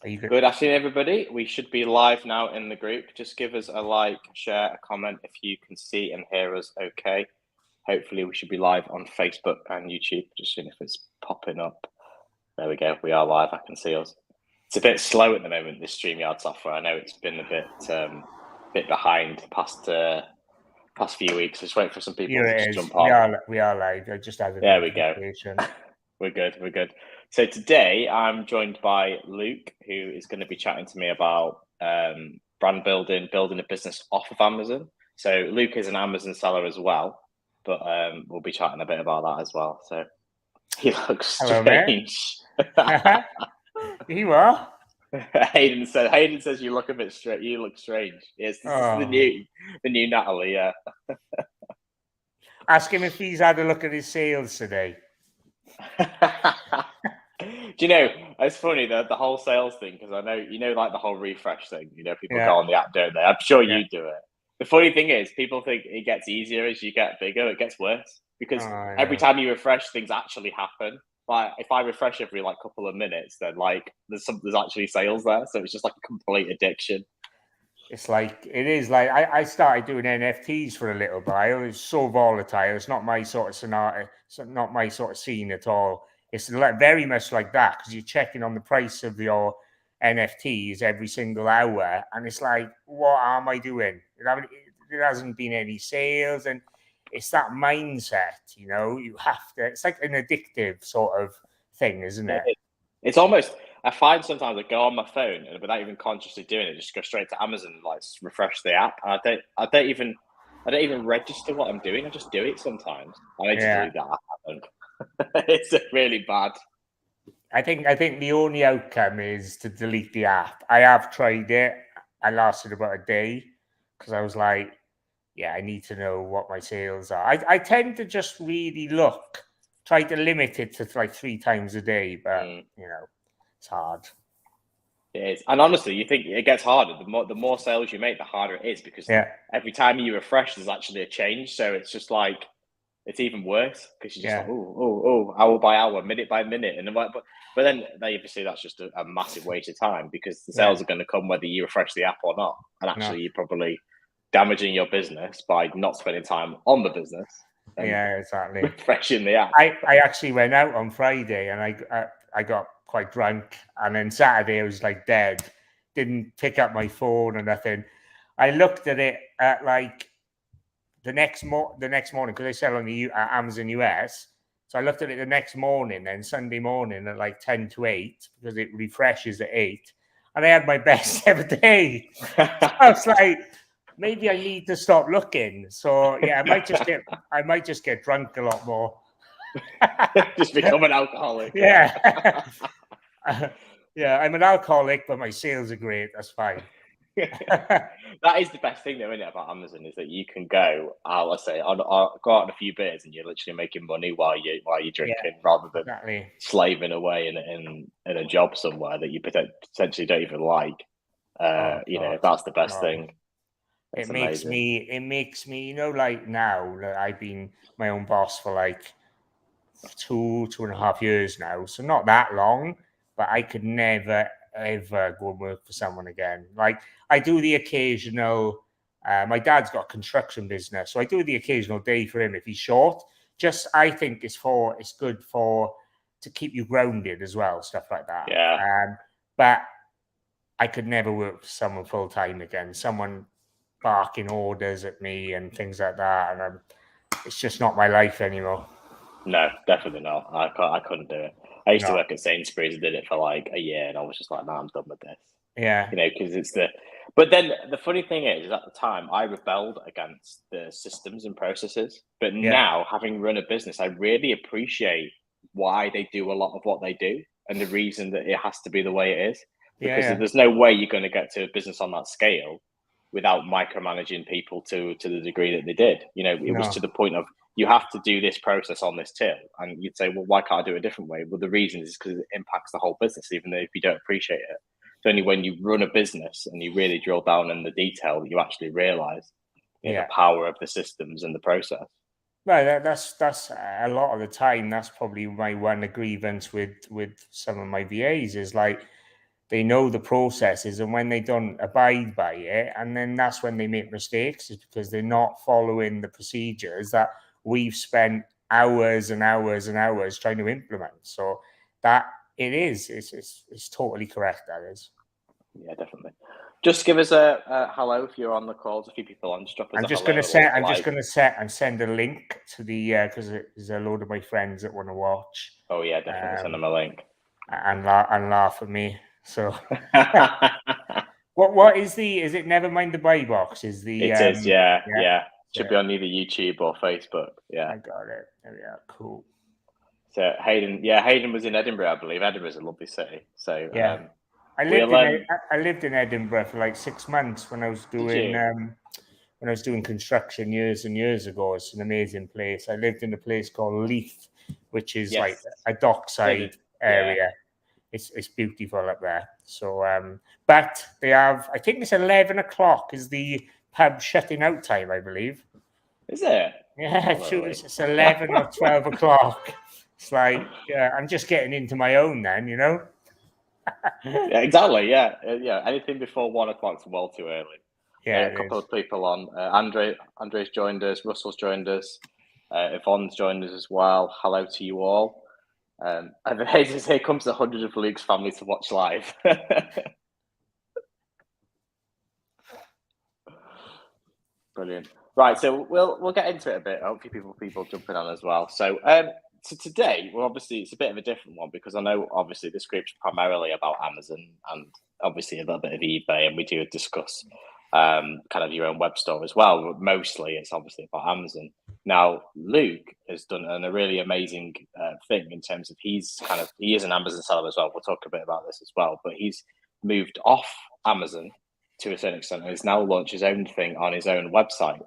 Are you good? Good afternoon, everybody. We should be live now in the group. Just give us a like, share, a comment if you can see and hear us okay. Hopefully, we should be live on Facebook and YouTube. Just seeing if it's popping up. There we go. We are live. I can see us. It's a bit slow at the moment, this StreamYard software. I know it's been a bit behind the past few weeks. Just wait for some people Here to it just is. jump on. We are live. I just added There we go. notification. We're good. So today I'm joined by Luke, who is going to be chatting to me about brand building a business off of Amazon. So Luke is an Amazon seller as well, but we'll be chatting a bit about that as well. So he looks strange. You are? Hayden says you look a bit straight. You look strange. Yes, this is the new Natalie. Yeah. Ask him if he's had a look at his sales today. Do you know, it's funny the whole sales thing, because I know like the whole refresh thing. People go on the app, don't they? I'm sure you do it. The funny thing is, people think it gets easier as you get bigger. It gets worse because every time you refresh, things actually happen. Like if I refresh every couple of minutes, then there's actually sales there. So it's just like a complete addiction. It is like I started doing NFTs for a little while. It's so volatile. It's not my sort of scenario. It's not my sort of scene at all. It's very much like that because you're checking on the price of your NFTs every single hour, and it's like, what am I doing? There hasn't been any sales, and it's that mindset. You have to. It's like an addictive sort of thing, isn't it? It's almost. I find sometimes I go on my phone and without even consciously doing it, just go straight to Amazon and refresh the app. And I don't even register what I'm doing. I just do it sometimes. I need to delete that app. It's really bad. I think the only outcome is to delete the app. I have tried it. I lasted about a day because I was like, I need to know what my sales are. I tend to just really try to limit it to 3 times a day, but it's hard. It is. And honestly, you think it gets harder. The more sales you make, the harder it is because every time you refresh, there's actually a change. So it's just it's even worse because you're just hour by hour, minute by minute. And but then obviously that's just a massive waste of time because the sales are going to come whether you refresh the app or not. And actually, you're probably damaging your business by not spending time on the business. Exactly. Refreshing the app. I actually went out on Friday and I got quite drunk, and then Saturday I was dead, didn't pick up my phone or nothing. I looked at it at the next morning because I sell on the Amazon US. So I looked at it the next morning, then Sunday morning at 10 to 8 because it refreshes at 8, and I had my best ever day. I was like, maybe I need to stop looking. So I might just get drunk a lot more. Just become an alcoholic. I'm an alcoholic, but my sales are great. That's fine. That is the best thing, though, isn't it, about Amazon is that you can go, let's say, I'll go out on a few beers, and you're literally making money while you're drinking, rather than slaving away in a job somewhere that you potentially don't even like. That's the best thing. It makes me, now that I've been my own boss for 2.5 years now, so not that long, but I could never ever go and work for someone again. I do the occasional. My dad's got a construction business, so I do the occasional day for him if he's short. Just I think it's good to keep you grounded as well, stuff like that. Yeah. But I could never work for someone full time again. Someone barking orders at me and things like that, and it's just not my life anymore. No, definitely not. I couldn't do it. I used to work at Sainsbury's and did it for a year, and I was just like, "No, I'm done with this." Yeah, because it's the. But then the funny thing is at the time I rebelled against the systems and processes. But now, having run a business, I really appreciate why they do a lot of what they do and the reason that it has to be the way it is. Because there's no way you're going to get to a business on that scale without micromanaging people to the degree that they did. It was to the point of you have to do this process on this till, and you'd say, well, why can't I do it a different way? Well, the reason is because it impacts the whole business, even though if you don't appreciate it. It's only when you run a business and you really drill down in the detail that you actually realize the power of the systems and the process. Right, that's a lot of the time. That's probably my one grievance with some of my VAs is they know the processes, and when they don't abide by it, and then that's when they make mistakes, is because they're not following the procedures that we've spent hours and hours and hours trying to implement. So that it's totally correct. That is. Yeah, definitely. Just give us a hello if you're on the call. There's a few people on. Just drop us I'm a just hello. going to set and send a link to the because there's a load of my friends that want to watch. Oh yeah, definitely send them a link and laugh at me. So what is it? Never mind the buy box. Is the it is yeah. Should be on either YouTube or Facebook. Yeah, I got it. There we are. Cool. So Hayden was in Edinburgh, I believe. Edinburgh's a lovely city. So yeah. I lived in Edinburgh for like 6 months when I was doing construction years and years ago. It's an amazing place. I lived in a place called Leith, which is like a dockside area. It's beautiful up there. So, but they have, I think it's 11 o'clock is the pub shutting out time, I believe. Is it? Yeah, it's 11 or 12 o'clock. It's like, I'm just getting into my own then, you know? Yeah, exactly. Yeah. Anything before 1 o'clock is well too early. Yeah, a couple of people on. Andre's joined us. Russell's joined us. Yvonne's joined us as well. Hello to you all. And then here comes the 100 of Luke's family to watch live. Brilliant. Right, so we'll get into it a bit. Hopefully, people jumping on as well. So, so today, well, obviously, it's a bit of a different one because I know obviously this group's primarily about Amazon and obviously a little bit of eBay, and we do discuss kind of your own web store as well. But mostly, it's obviously about Amazon. Now, Luke has done a really amazing thing in terms of he is an Amazon seller as well. We'll talk a bit about this as well, but he's moved off Amazon to a certain extent and has now launched his own thing on his own website.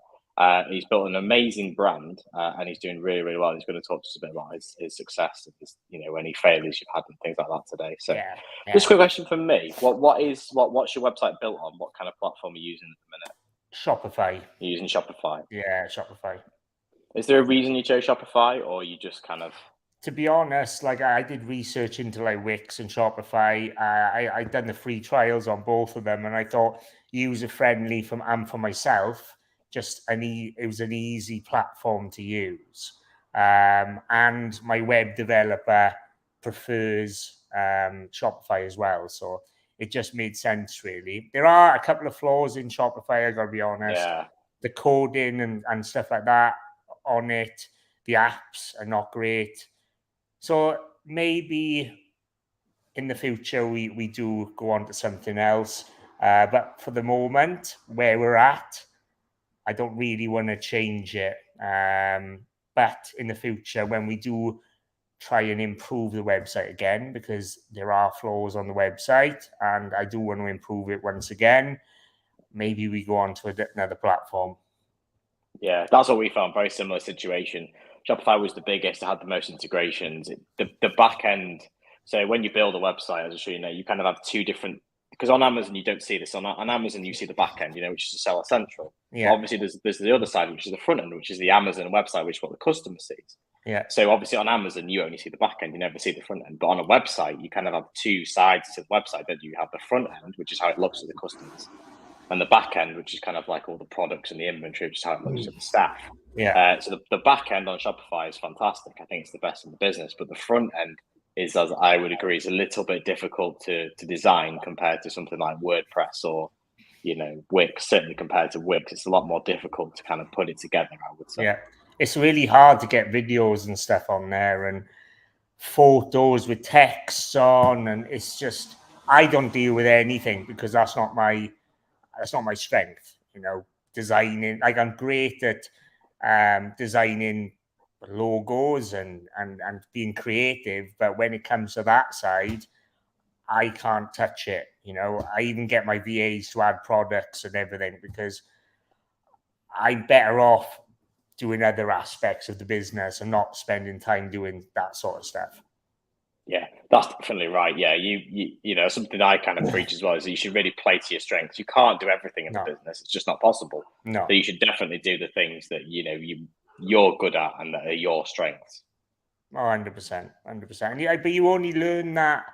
He's built an amazing brand and he's doing really, really well. He's going to talk to us a bit about his success, and any failures you've had and things like that today. So, just a quick question from me: what's your website built on? What kind of platform are you using at the minute? Shopify. You're using Shopify. Yeah, Shopify. Is there a reason you chose Shopify, or you just kind of? To be honest, like I did research into like Wix and Shopify. I done the free trials on both of them, and I thought user friendly for myself. It was an easy platform to use, and my web developer prefers Shopify as well, so it just made sense. Really, there are a couple of flaws in Shopify. I gotta be honest. Yeah. The coding and stuff like that on it, the apps are not great. So maybe in the future we do go on to something else, but for the moment where we're at, I don't really want to change it. But in the future, when we do try and improve the website again, because there are flaws on the website, and I do want to improve it once again, maybe we go on to another platform. Yeah, that's what we found. Very similar situation. Shopify was the biggest, it had the most integrations. The back end. So when you build a website, as I'm sure you know, you kind of have two different. Because on Amazon you don't see this. On Amazon you see the back end, which is the Seller Central. Yeah. But obviously there's the other side, which is the front end, which is the Amazon website, which is what the customer sees. Yeah. So obviously on Amazon you only see the back end, you never see the front end. But on a website you kind of have two sides to the website. That you have the front end, which is how it looks to the customers, and the back end, which is kind of like all the products and the inventory, which is how it looks to the staff. Yeah. So the back end on Shopify is fantastic. I think it's the best in the business. But the front end is, as I would agree, is a little bit difficult to design compared to something like WordPress or, Wix. Certainly compared to Wix, it's a lot more difficult to kind of put it together, I would say. Yeah. It's really hard to get videos and stuff on there and photos with texts on. And it's just, I don't deal with anything because that's not my strength, designing. Like I'm great at designing logos and being creative, but when it comes to that side, I can't touch it. I even get my VAs to add products and everything because I'm better off doing other aspects of the business and not spending time doing that sort of stuff. Yeah, that's definitely right. Yeah, you something I kind of preach as well is that you should really play to your strengths. You can't do everything in the business; it's just not possible. No, so you should definitely do the things that you're good at and that are your strengths. 100%. Yeah, but you only learn that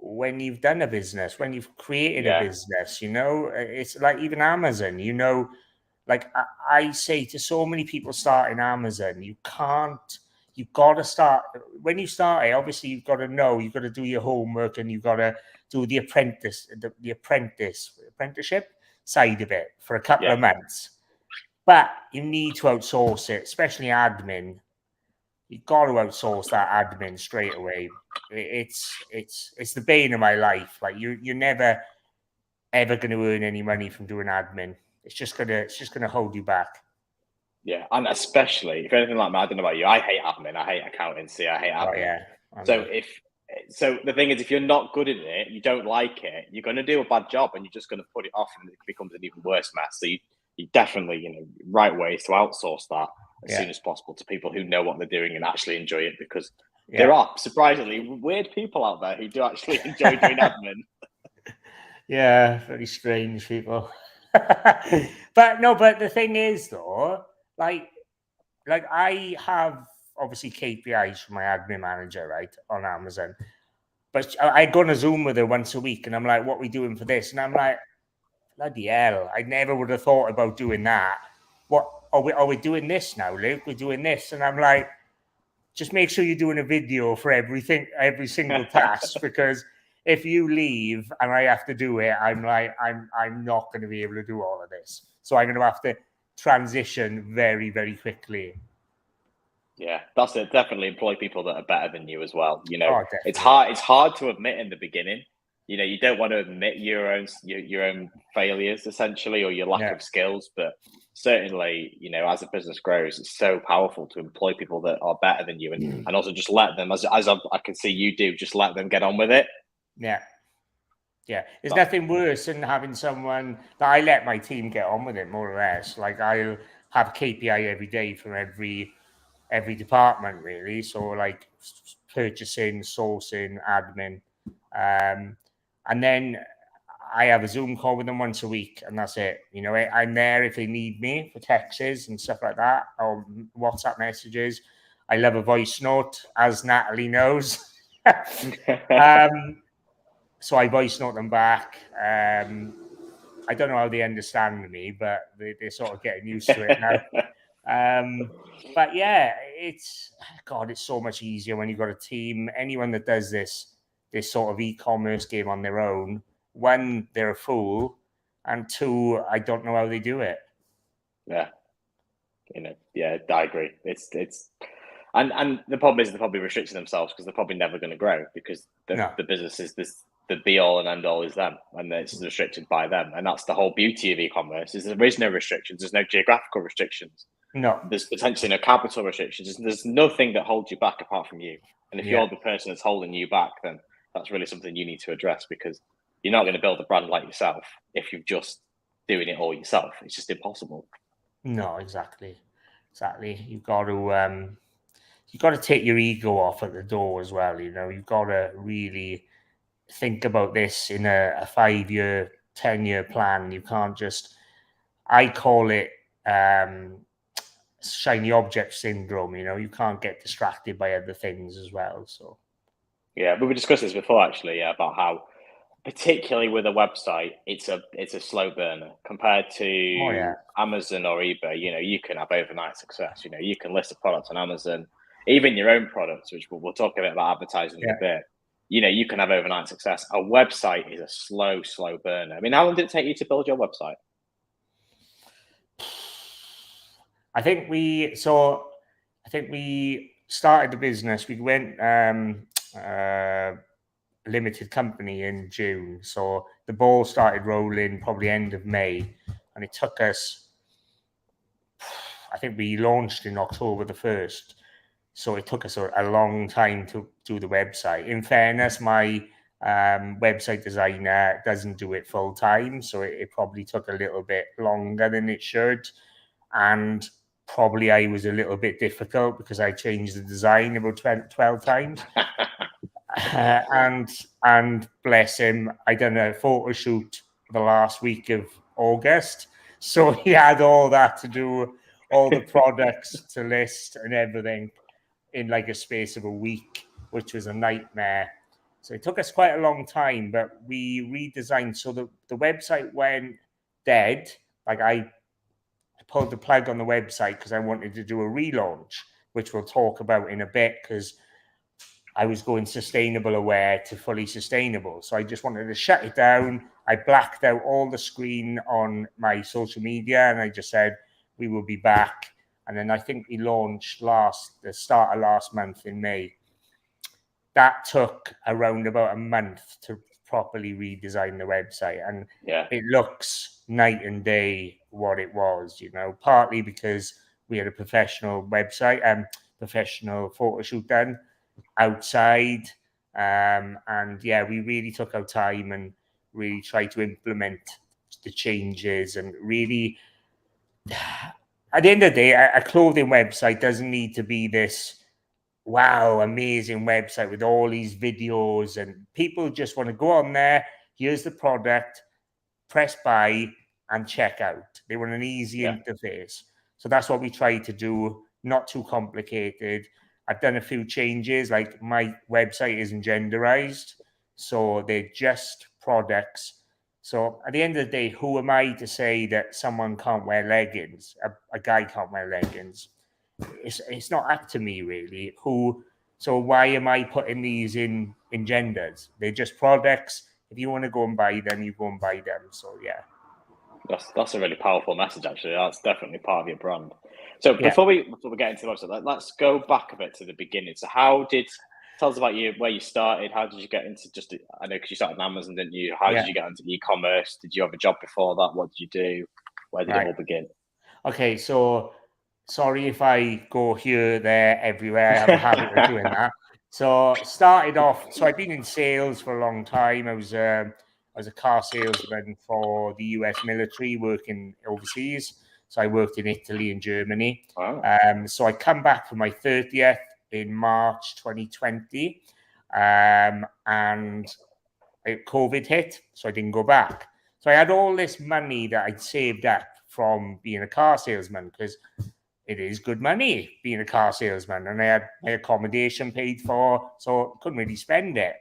when you've done a business, when you've created a Yeah. business. It's like even Amazon. Like I say to so many people starting Amazon, you've got to start when you start it. Obviously, you've got to do your homework, and you've got to do the apprenticeship side of it for a couple of months. But you need to outsource it, especially admin. You've got to outsource that admin straight away. It's the bane of my life. Like you're never ever going to earn any money from doing admin. It's just gonna hold you back. Yeah, and especially if anything like me, I don't know about you. I hate admin. I hate accountancy. I hate admin. Oh, yeah. So the thing is, if you're not good at it, you don't like it, you're going to do a bad job, and you're just going to put it off, and it becomes an even worse mess. So you definitely, right ways to outsource that as soon as possible to people who know what they're doing and actually enjoy it, because there are surprisingly weird people out there who do actually enjoy doing admin. Yeah, very strange people. But the thing is, though, like I have obviously KPIs for my admin manager, right, on Amazon. But I go on a Zoom with her once a week, and I'm like, "What are we doing for this?" And I'm like, "Bloody hell! I never would have thought about doing that. What are we doing this now, Luke? We're doing this." And I'm like, "Just make sure you're doing a video for every single task, because if you leave and I have to do it, I'm not going to be able to do all of this. So I'm going to have to transition very, very quickly." Yeah, that's it. Definitely employ people that are better than you as well. It's definitely. It's hard to admit in the beginning. You don't want to admit your own failures essentially, or your lack of skills. But certainly, as a business grows, it's so powerful to employ people that are better than you, and also just let them, as I can see you do, just let them get on with it. Yeah. There's nothing worse than having someone that I let my team get on with it, more or less. Like I'll have a KPI every day from every department, really. So like purchasing, sourcing, admin, and then I have a Zoom call with them once a week, and that's it. I'm there if they need me for texts and stuff like that, or WhatsApp messages. I love a voice note, as Natalie knows. So I voice note them back. I don't know how they understand me, but they're sort of getting used to it now. But yeah, it's so much easier when you've got a team. Anyone that does this sort of e-commerce game on their own, one, they're a fool, and two, I don't know how they do it. Yeah. I agree. It's and the problem is they're probably restricting themselves because they're probably never going to grow, because the business is the be all and end all is them, and it's restricted by them. And that's the whole beauty of e-commerce, is there is no restrictions. There's no geographical restrictions. No. There's potentially no capital restrictions. There's nothing that holds you back apart from you. And if you're the person that's holding you back, then that's really something you need to address, because you're not going to build a brand like yourself if you're just doing it all yourself. It's just impossible. No, exactly. You've got to take your ego off at the door as well. You've got to really think about this in a 5-year, 10-year plan. You can't just, I call it shiny object syndrome. You can't get distracted by other things as well. So yeah, we discussed this before actually, about how, particularly with a website, it's a slow burner compared to Amazon or eBay. You can have overnight success. You can list a product on Amazon, even your own products, which we'll talk a bit about advertising in a bit. You can have overnight success. A website is a slow burner. I mean, how long did it take you to build your website? I think we started the business. We went limited company in June, so the ball started rolling probably end of May, and it took us, I think we launched in October the 1st, so it took us a long time to do the website. In fairness, my website designer doesn't do it full time, so it probably took a little bit longer than it should, and probably I was a little bit difficult because I changed the design about 12 times. And bless him, I done a photo shoot the last week of August, so he had all that to do, all the products to list and everything in like a space of a week, which was a nightmare. So it took us quite a long time, but we redesigned. So the website went dead. Like I pulled the plug on the website because I wanted to do a relaunch, which we'll talk about in a bit, because I was going sustainable aware to fully sustainable. So I just wanted to shut it down. I blacked out all the screen on my social media, and I just said, we will be back. And then I think we launched the start of last month in May. That took around about a month to properly redesign the website. And it looks night and day what it was, partly because we had a professional website and professional photo shoot done outside. And we really took our time and really tried to implement the changes. And really, at the end of the day, a clothing website doesn't need to be this wow, amazing website with all these videos, and people just want to go on there. Here's the product, press buy and check out. They want an easy interface. So that's what we try to do. Not too complicated. I've done a few changes, like my website isn't genderized, so they're just products. So at the end of the day, who am I to say that someone can't wear leggings? A guy can't wear leggings. It's not up to me, really. So why am I putting these in genders? They're just products. If you want to go and buy them, you go and buy them. So yeah. That's a really powerful message, actually. That's definitely part of your brand. So before we get into the website, let's go back a bit to the beginning. So tell us about where you started. How did you get into I know because you started on Amazon, didn't you? How did you get into e-commerce? Did you have a job before that? What did you do? Where did it all begin? Okay, so sorry if I go here, there, everywhere. I have a habit of doing that. So started off, I've been in sales for a long time. I was a car salesman for the US military working overseas. So I worked in Italy and Germany. Wow. So I come back for my 30th in March 2020. And COVID hit, so I didn't go back. So I had all this money that I'd saved up from being a car salesman, because it is good money being a car salesman, and I had my accommodation paid for, so couldn't really spend it.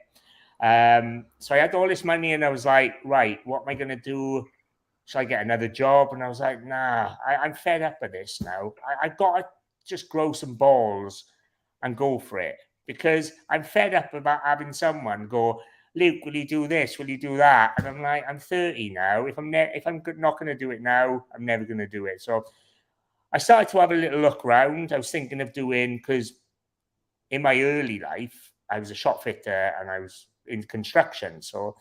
So I had all this money, and I was like, right, what am I going to do? Should I get another job? And I was like, nah, I'm fed up with this now. I've got to just grow some balls and go for it, because I'm fed up about having someone go, Luke, will you do this? Will you do that? And I'm like, I'm 30 now. If I'm not going to do it now, I'm never going to do it. So I started to have a little look around. I was thinking of doing, because in my early life, I was a shop fitter and I was in construction. So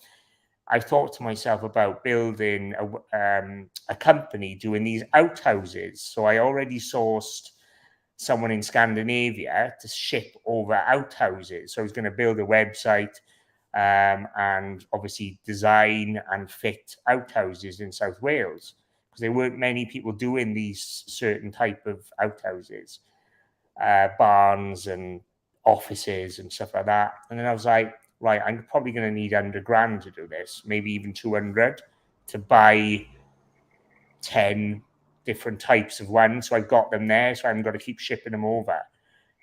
I thought to myself about building a company doing these outhouses. So I already sourced someone in Scandinavia to ship over outhouses. So I was going to build a website and obviously design and fit outhouses in South Wales, because there weren't many people doing these certain type of outhouses, barns and offices and stuff like that. And then I was like, right, I'm probably going to need $100,000 to do this, maybe even 200 to buy 10 different types of ones. So I've got them there, so I'm going to keep shipping them over.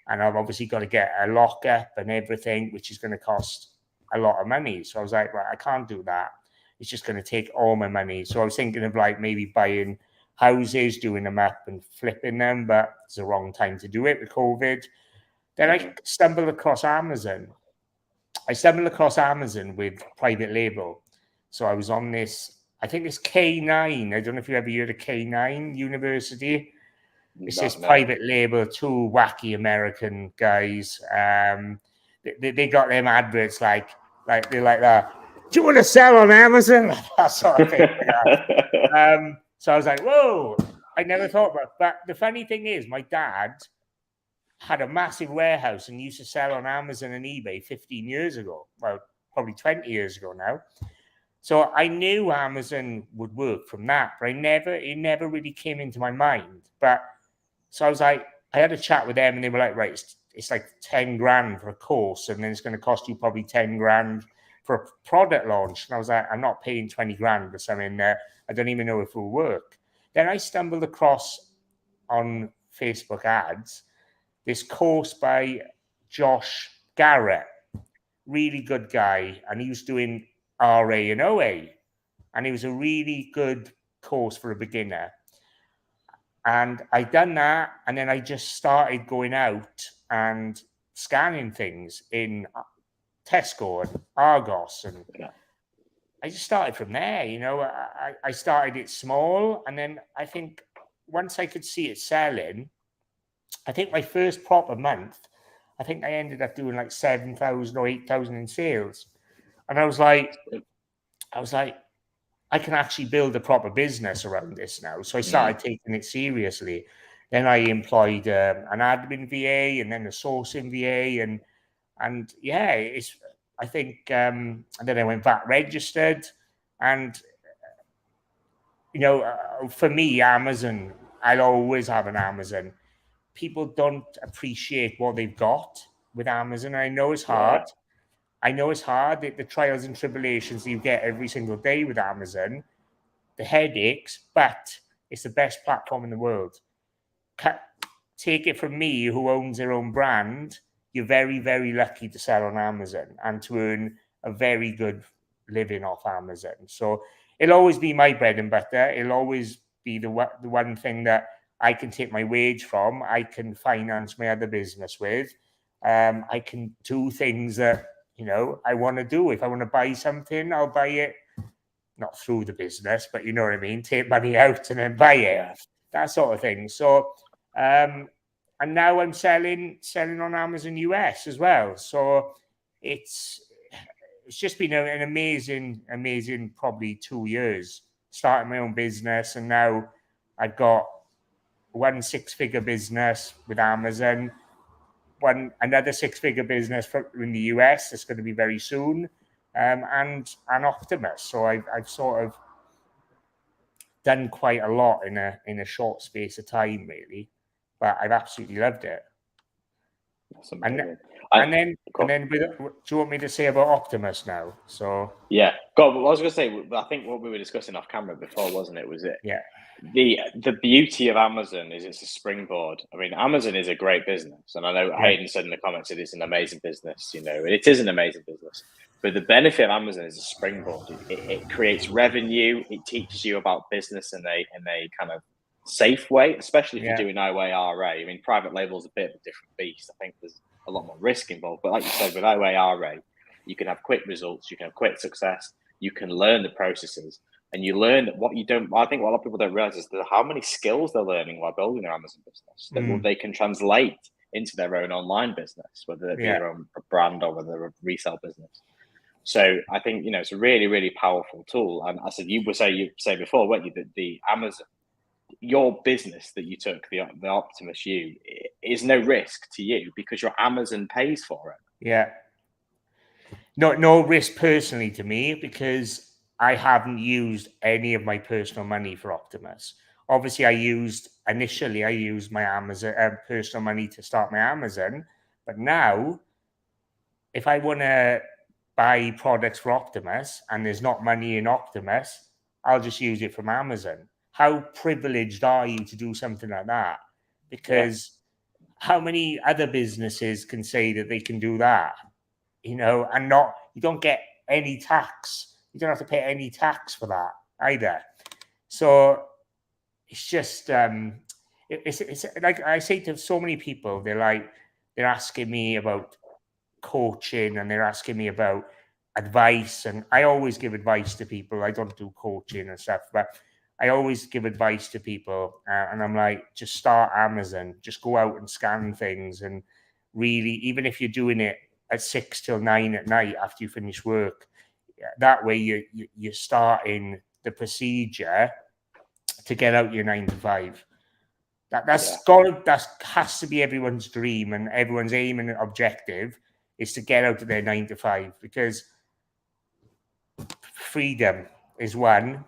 And I've obviously got to get a lockup and everything, which is going to cost a lot of money. So I was like, right, I can't do that. It's just going to take all my money. So I was thinking of like maybe buying houses, doing them up and flipping them, but it's the wrong time to do it with COVID. Then I stumbled across Amazon. I stumbled across Amazon with private label. So I was on this, I think it's K9. I don't know if you ever heard of K9 University. It's this private label, two wacky American guys. They got them adverts like they're like that. Do you want to sell on Amazon? That sort of thing. So I was like, whoa, I never thought about it. But the funny thing is, my dad had a massive warehouse and used to sell on Amazon and eBay 15 years ago. Well, probably 20 years ago now. So I knew Amazon would work from that, but it never really came into my mind. But so I was like, I had a chat with them and they were like, right, it's like 10 grand for a course, and then it's going to cost you probably 10 grand for a product launch. And I was like, I'm not paying 20 grand for something that I don't even know if it will work. Then I stumbled across on Facebook ads this course by Josh Garrett, really good guy, and he was doing RA and OA, and it was a really good course for a beginner. And I done that, and then I just started going out and scanning things in Tesco and Argos, and I just started from there. I started it small, and then I think once I could see it selling, I think my first proper month, I think I ended up doing like 7,000 or 8,000 in sales, and I was like, I can actually build a proper business around this now. So I started taking it seriously. Then I employed an admin VA, and then a sourcing VA, and yeah, I think, and then I went VAT registered, and for me, Amazon, I'll always have an Amazon. People don't appreciate what they've got with Amazon. I know it's hard. I know it's hard. The trials and tribulations you get every single day with Amazon, the headaches, but it's the best platform in the world. Take it from me, who owns their own brand, you're very, very lucky to sell on Amazon and to earn a very good living off Amazon. So it'll always be my bread and butter. It'll always be the one thing that I can take my wage from. I can finance my other business with. I can do things that, I want to do. If I want to buy something, I'll buy it. Not through the business, but you know what I mean? Take money out and then buy it. That sort of thing. So, and now I'm selling on Amazon US as well. So it's just been an amazing probably 2 years starting my own business, and now I've got one 6-figure business with Amazon, another 6-figure business in the US that's going to be very soon, and Optimus. So I've sort of done quite a lot in a short space of time, really, but I've absolutely loved it. And then, do you want me to say about Optimus now? So yeah, God, I was going to say, I think what we were discussing off camera before, wasn't it? Was it? Yeah. The beauty of Amazon is it's a springboard. I mean, Amazon is a great business, and I know Hayden said in the comments that it's an amazing business. It is an amazing business. But the benefit of Amazon is a springboard. It creates revenue. It teaches you about business in a kind of safe way, especially if you're doing OA/RA. I mean, private label is a bit of a different beast. I think there's a lot more risk involved. But like you said, with OA/RA, you can have quick results. You can have quick success. You can learn the processes. And you learn what you don't. I think what a lot of people don't realize is how many skills they're learning while building their Amazon business that they can translate into their own online business, whether it be their own brand or whether they're a resale business. So I think it's a really, really powerful tool. And I said you say before, weren't you, that the Amazon, your business that you took, the Optimus U, is no risk to you because your Amazon pays for it. Yeah. No risk personally to me because I haven't used any of my personal money for Optimus. Obviously, initially I used my Amazon personal money to start my Amazon, but now if I want to buy products for Optimus and there's not money in Optimus, I'll just use it from Amazon. How privileged are you to do something like that? Because how many other businesses can say that they can do that? And you don't get any tax. You don't have to pay any tax for that either. So it's just, it's like I say to so many people, they're asking me about coaching and they're asking me about advice. And I always give advice to people. I don't do coaching and stuff, but I always give advice to people. And I'm like, just start Amazon, just go out and scan things. And really, even if you're doing it at 6 till 9 at night after you finish work, that way you're starting the procedure to get out your 9 to 5. That has to be everyone's dream and everyone's aim and objective is to get out of their 9 to 5, because freedom is one.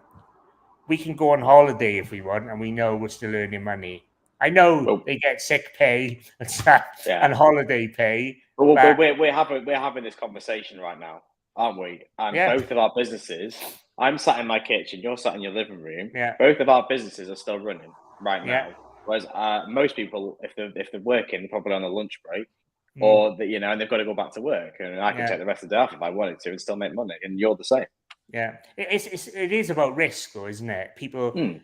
We can go on holiday if we want and we know we're still earning money. I know they get sick pay and stuff and holiday pay. But we're having this conversation right now, aren't we? And both of our businesses, I'm sat in my kitchen, you're sat in your living room. Yeah. Both of our businesses are still running right now. Whereas most people, if they're working, they're probably on a lunch break. or that, you know, and they've got to go back to work, and I can take the rest of the day off if I wanted to and still make money. And you're the same. Yeah, it is about risk, though, isn't it? People,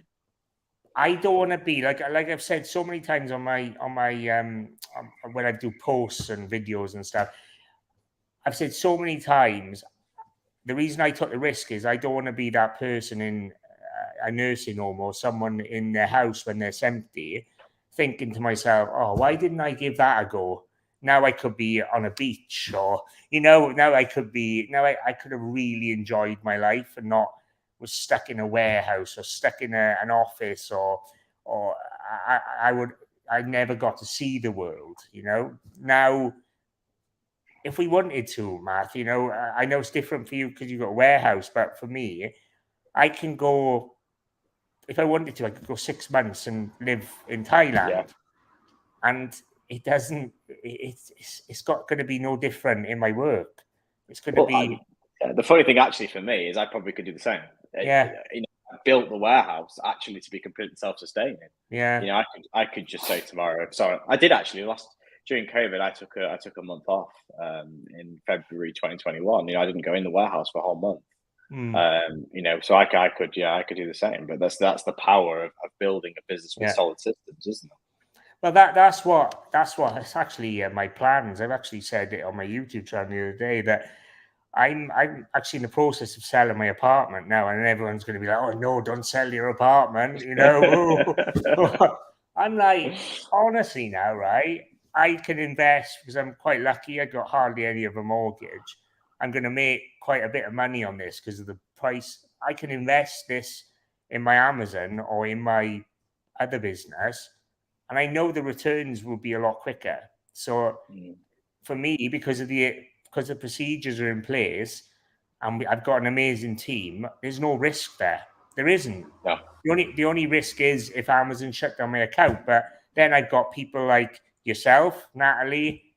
I don't want to be like I've said so many times on my when I do posts and videos and stuff. I've said so many times, the reason I took the risk is I don't want to be that person in a nursing home or someone in their house when they're 70, thinking to myself, oh, why didn't I give that a go? Now I could be on a beach, or, you know, I could have really enjoyed my life and not was stuck in a warehouse or stuck in an office, or I never got to see the world, you know. Now, if we wanted to, Matt, you know, I know it's different for you because you've got a warehouse, but for me, I can go, if I wanted to, I could go 6 months and live in Thailand. And it doesn't, it's got going to be no different in my work. It's going to be. The funny thing actually for me is I probably could do the same. Yeah. You know, I built the warehouse actually to be completely self-sustaining. Yeah. You know, I could just say tomorrow. Sorry, I did actually during COVID. I took a month off in February 2021. You know, I didn't go in the warehouse for a whole month. You know, so I could do the same. But that's the power of building a business with solid systems, isn't it? Well, that's what it's actually my plans. I've actually said it on my YouTube channel the other day that I'm actually in the process of selling my apartment now, and everyone's going to be like, "Oh no, don't sell your apartment," you know. I'm like, honestly now, right? I can invest because I'm quite lucky. I got hardly any of a mortgage. I'm going to make quite a bit of money on this because of the price. I can invest this in my Amazon or in my other business, and I know the returns will be a lot quicker. So for me, because the procedures are in place and I've got an amazing team, there's no risk there. There isn't. No. The only risk is if Amazon shut down my account. But then I've got people like yourself, Natalie,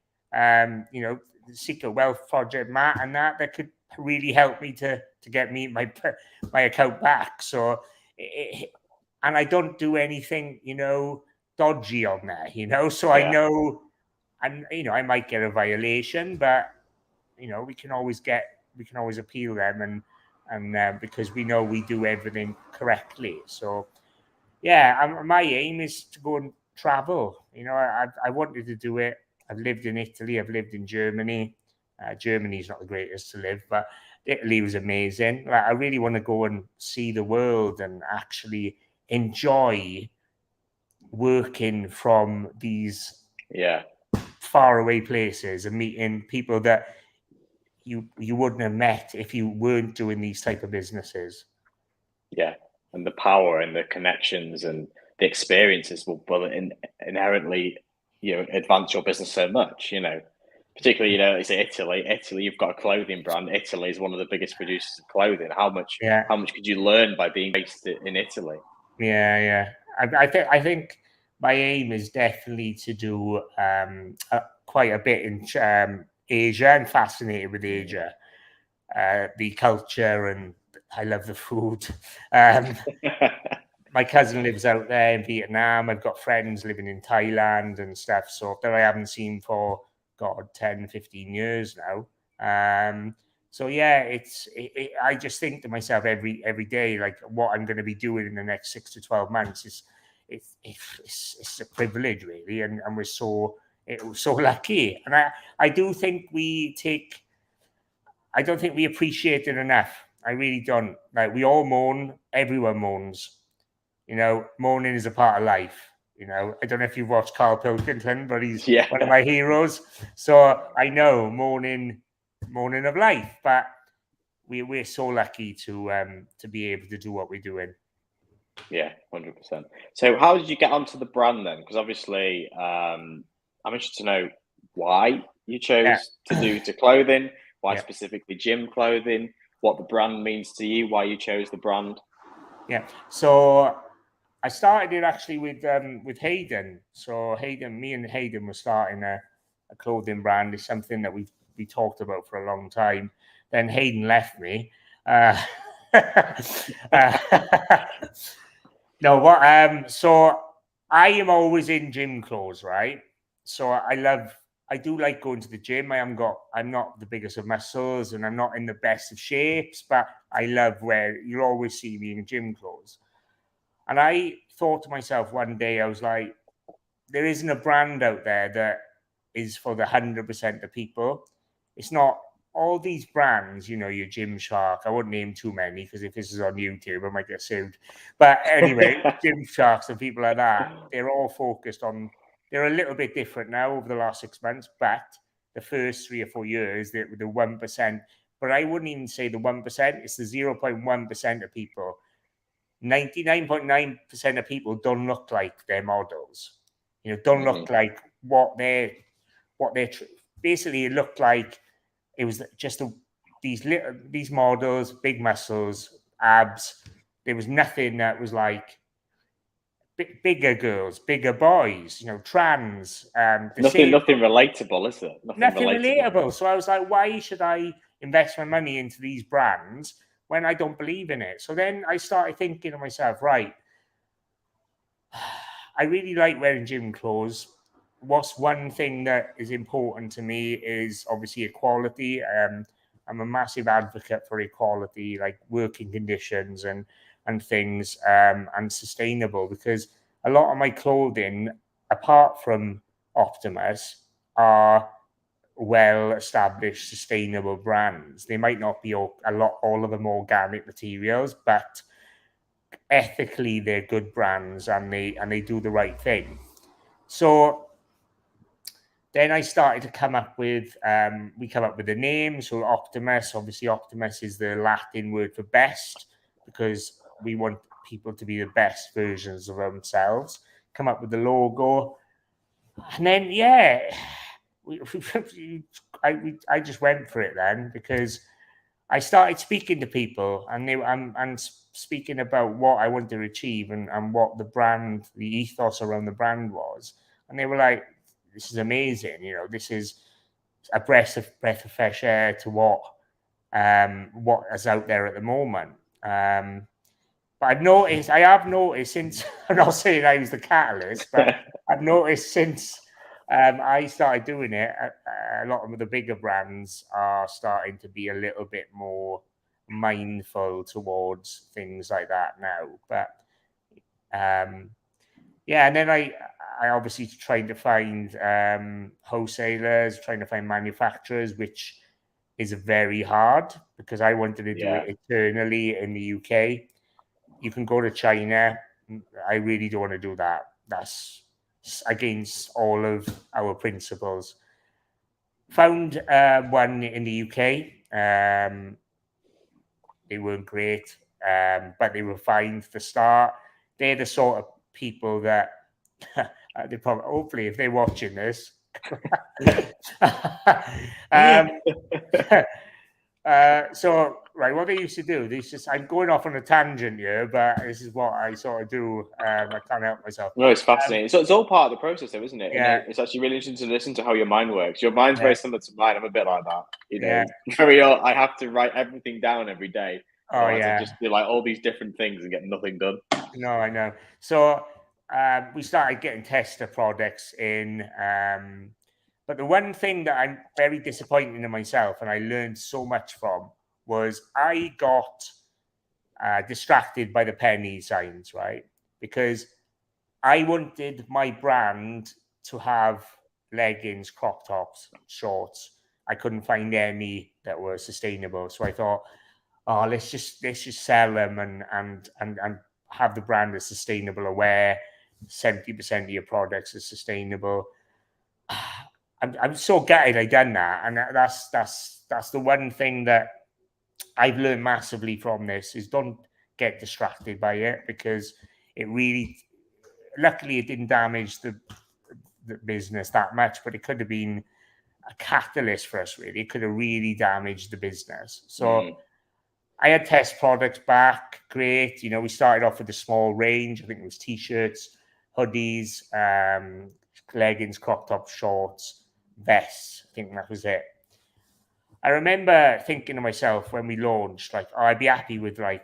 you know, the Secret Wealth Project, Matt, and that could really help me to get me my account back. So, and I don't do anything, you know, dodgy on there, you know. So I know, and you know, I might get a violation, but you know, we can always appeal them, and because we know we do everything correctly. So yeah, my aim is to go and travel. You know, I wanted to do it. I've lived in Italy. I've lived in Germany. Germany's not the greatest to live, but Italy was amazing. Like, I really want to go and see the world and actually enjoy working from these faraway places and meeting people that you wouldn't have met if you weren't doing these type of businesses. Yeah, and the power and the connections and the experiences will inherently, you know, advance your business so much. You know, particularly, you know, like say Italy. Italy, you've got a clothing brand. Italy is one of the biggest producers of clothing. How much could you learn by being based in Italy? Yeah. I think my aim is definitely to do quite a bit in Asia. I'm fascinated with Asia, the culture, and I love the food. My cousin lives out there in Vietnam. I've got friends living in Thailand and stuff, so that I haven't seen for 10, 15 years now. So yeah, I just think to myself every day, like what I'm going to be doing in the next 6 to 12 months it's a privilege really, and we're so lucky. And I do think I don't think we appreciate it enough. I really don't. Like, we all mourn. Everyone mourns. You know, mourning is a part of life. You know, I don't know if you've watched Carl Pilkington, but he's one of my heroes. So I know mourning of life, but we're so lucky to be able to do what we're doing. Yeah, 100%. So how did you get onto the brand then? Because obviously, I'm interested to know why you chose to do clothing, why specifically gym clothing, what the brand means to you, why you chose the brand. Yeah, so I started it actually with Hayden. So me and Hayden were starting a clothing brand. It's something that we talked about for a long time. Then Hayden left me. So I am always in gym clothes, right? So I love I do like going to the gym. I'm not the biggest of muscles and I'm not in the best of shapes, but I love you'll always see me in gym clothes. And I thought to myself one day, I was like, there isn't a brand out there that is for the 100% of people. It's not all these brands, your Gymshark. I wouldn't name too many because if this is on YouTube, I might get sued. But anyway, Gymsharks and people like that, they're all focused on, they're a little bit different now over the last 6 months, but the first 3 or 4 years, the 1%, but I wouldn't even say the 1%, it's the 0.1% of people. 99.9% of people don't look like their models. Don't look like what they're basically it looked like. It was just these models, big muscles, abs. There was nothing that was like bigger girls, bigger boys, trans. Nothing relatable, is there? Nothing relatable. So I was like, why should I invest my money into these brands when I don't believe in it? So then I started thinking to myself, right, I really like wearing gym clothes. What's one thing that is important to me is obviously equality. I'm a massive advocate for equality, like working conditions and things, and sustainable, because a lot of my clothing, apart from Optimus, are well-established, sustainable brands. They might not be all of them organic materials, but ethically they're good brands and they do the right thing. So then I started to come up with the name. So Optimus, obviously Optimus is the Latin word for best, because we want people to be the best versions of themselves. Come up with the logo, and then I just went for it then, because I started speaking to people and speaking about what I wanted to achieve and what the ethos around the brand was. And they were like, this is amazing. This is a breath of fresh air to what is out there at the moment. But I have noticed since, I'm not saying I was the catalyst, but I've noticed since I started doing it, a lot of the bigger brands are starting to be a little bit more mindful towards things like that now. But and then I obviously trying to find wholesalers, trying to find manufacturers, which is very hard because I wanted to do it internally in the UK. You can go to China. I really don't want to do that. That's against all of our principles. Found one in the UK. They weren't great, but they were fine to start. They're the sort of people that they probably, hopefully, if they're watching this. So right, what they used to do, I'm going off on a tangent here, but this is what I sort of do. I can't help myself. No, it's fascinating. So it's all part of the process, though, isn't it? Yeah. And it's actually really interesting to listen to how your mind works. Your mind's very similar to mine. I'm a bit like that. I have to write everything down every day. I just do like all these different things and get nothing done. No, I know. So we started getting tester products in. But the one thing that I'm very disappointed in myself, and I learned so much from, was I got distracted by the penny signs, right? Because I wanted my brand to have leggings, crop tops, shorts. I couldn't find any that were sustainable. So I thought, let's just sell them and have the brand as sustainable aware. 70% of your products are sustainable. I'm so gutted I done that, and that's the one thing that I've learned massively from this is don't get distracted by it, because it really, luckily, it didn't damage the business that much, but it could have been a catalyst for us. Really, it could have really damaged the business. So I had test products back. Great, we started off with a small range. I think it was t-shirts, hoodies, leggings, crop top, shorts, vests. I think that was it. I remember thinking to myself when we launched, I'd be happy with a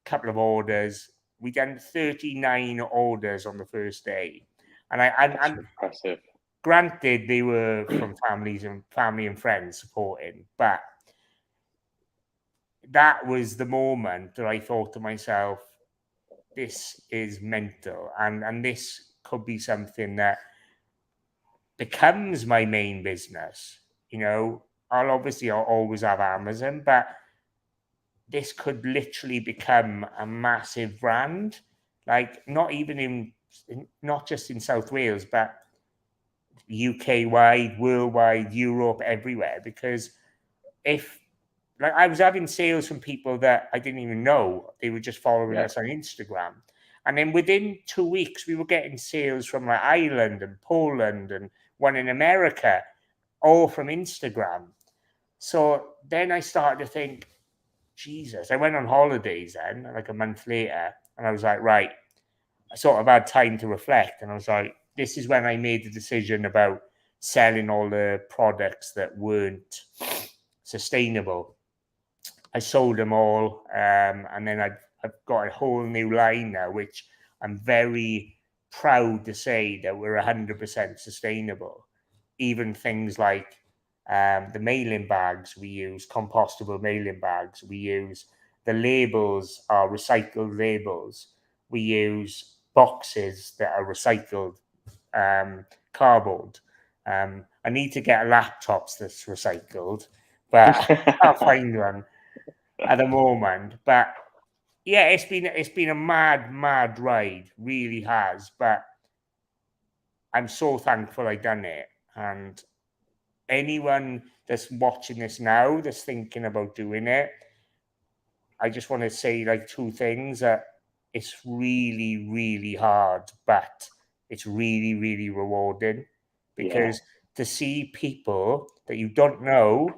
couple of orders. We done 39 orders on the first day, and That's impressive. granted, they were from family and friends supporting, but that was the moment that I thought to myself, this is mental, and this could be something that becomes my main business. You know, I'll always have Amazon, but this could literally become a massive brand, like not just in South Wales, but UK wide, worldwide, Europe, everywhere. Because if like I was having sales from people that I didn't even know, they were just following us on Instagram. And then within 2 weeks, we were getting sales from like Ireland and Poland and one in America, all from Instagram. So then I started to think, Jesus, I went on holidays then, like a month later, and I was like, right, I sort of had time to reflect. And I was like, this is when I made the decision about selling all the products that weren't sustainable. I sold them all, and then I've got a whole new line now, which I'm very proud to say that we're 100% sustainable. Even things like the mailing bags we use, compostable mailing bags. We use the labels are recycled labels. We use boxes that are recycled cardboard. I need to get a laptop that's recycled, but I'll find one at the moment. But yeah, it's been a mad ride, really has. But I'm so thankful I done it. And anyone that's watching this now, that's thinking about doing it, I just want to say like two things. That it's really hard, but it's really rewarding, because to see people that you don't know.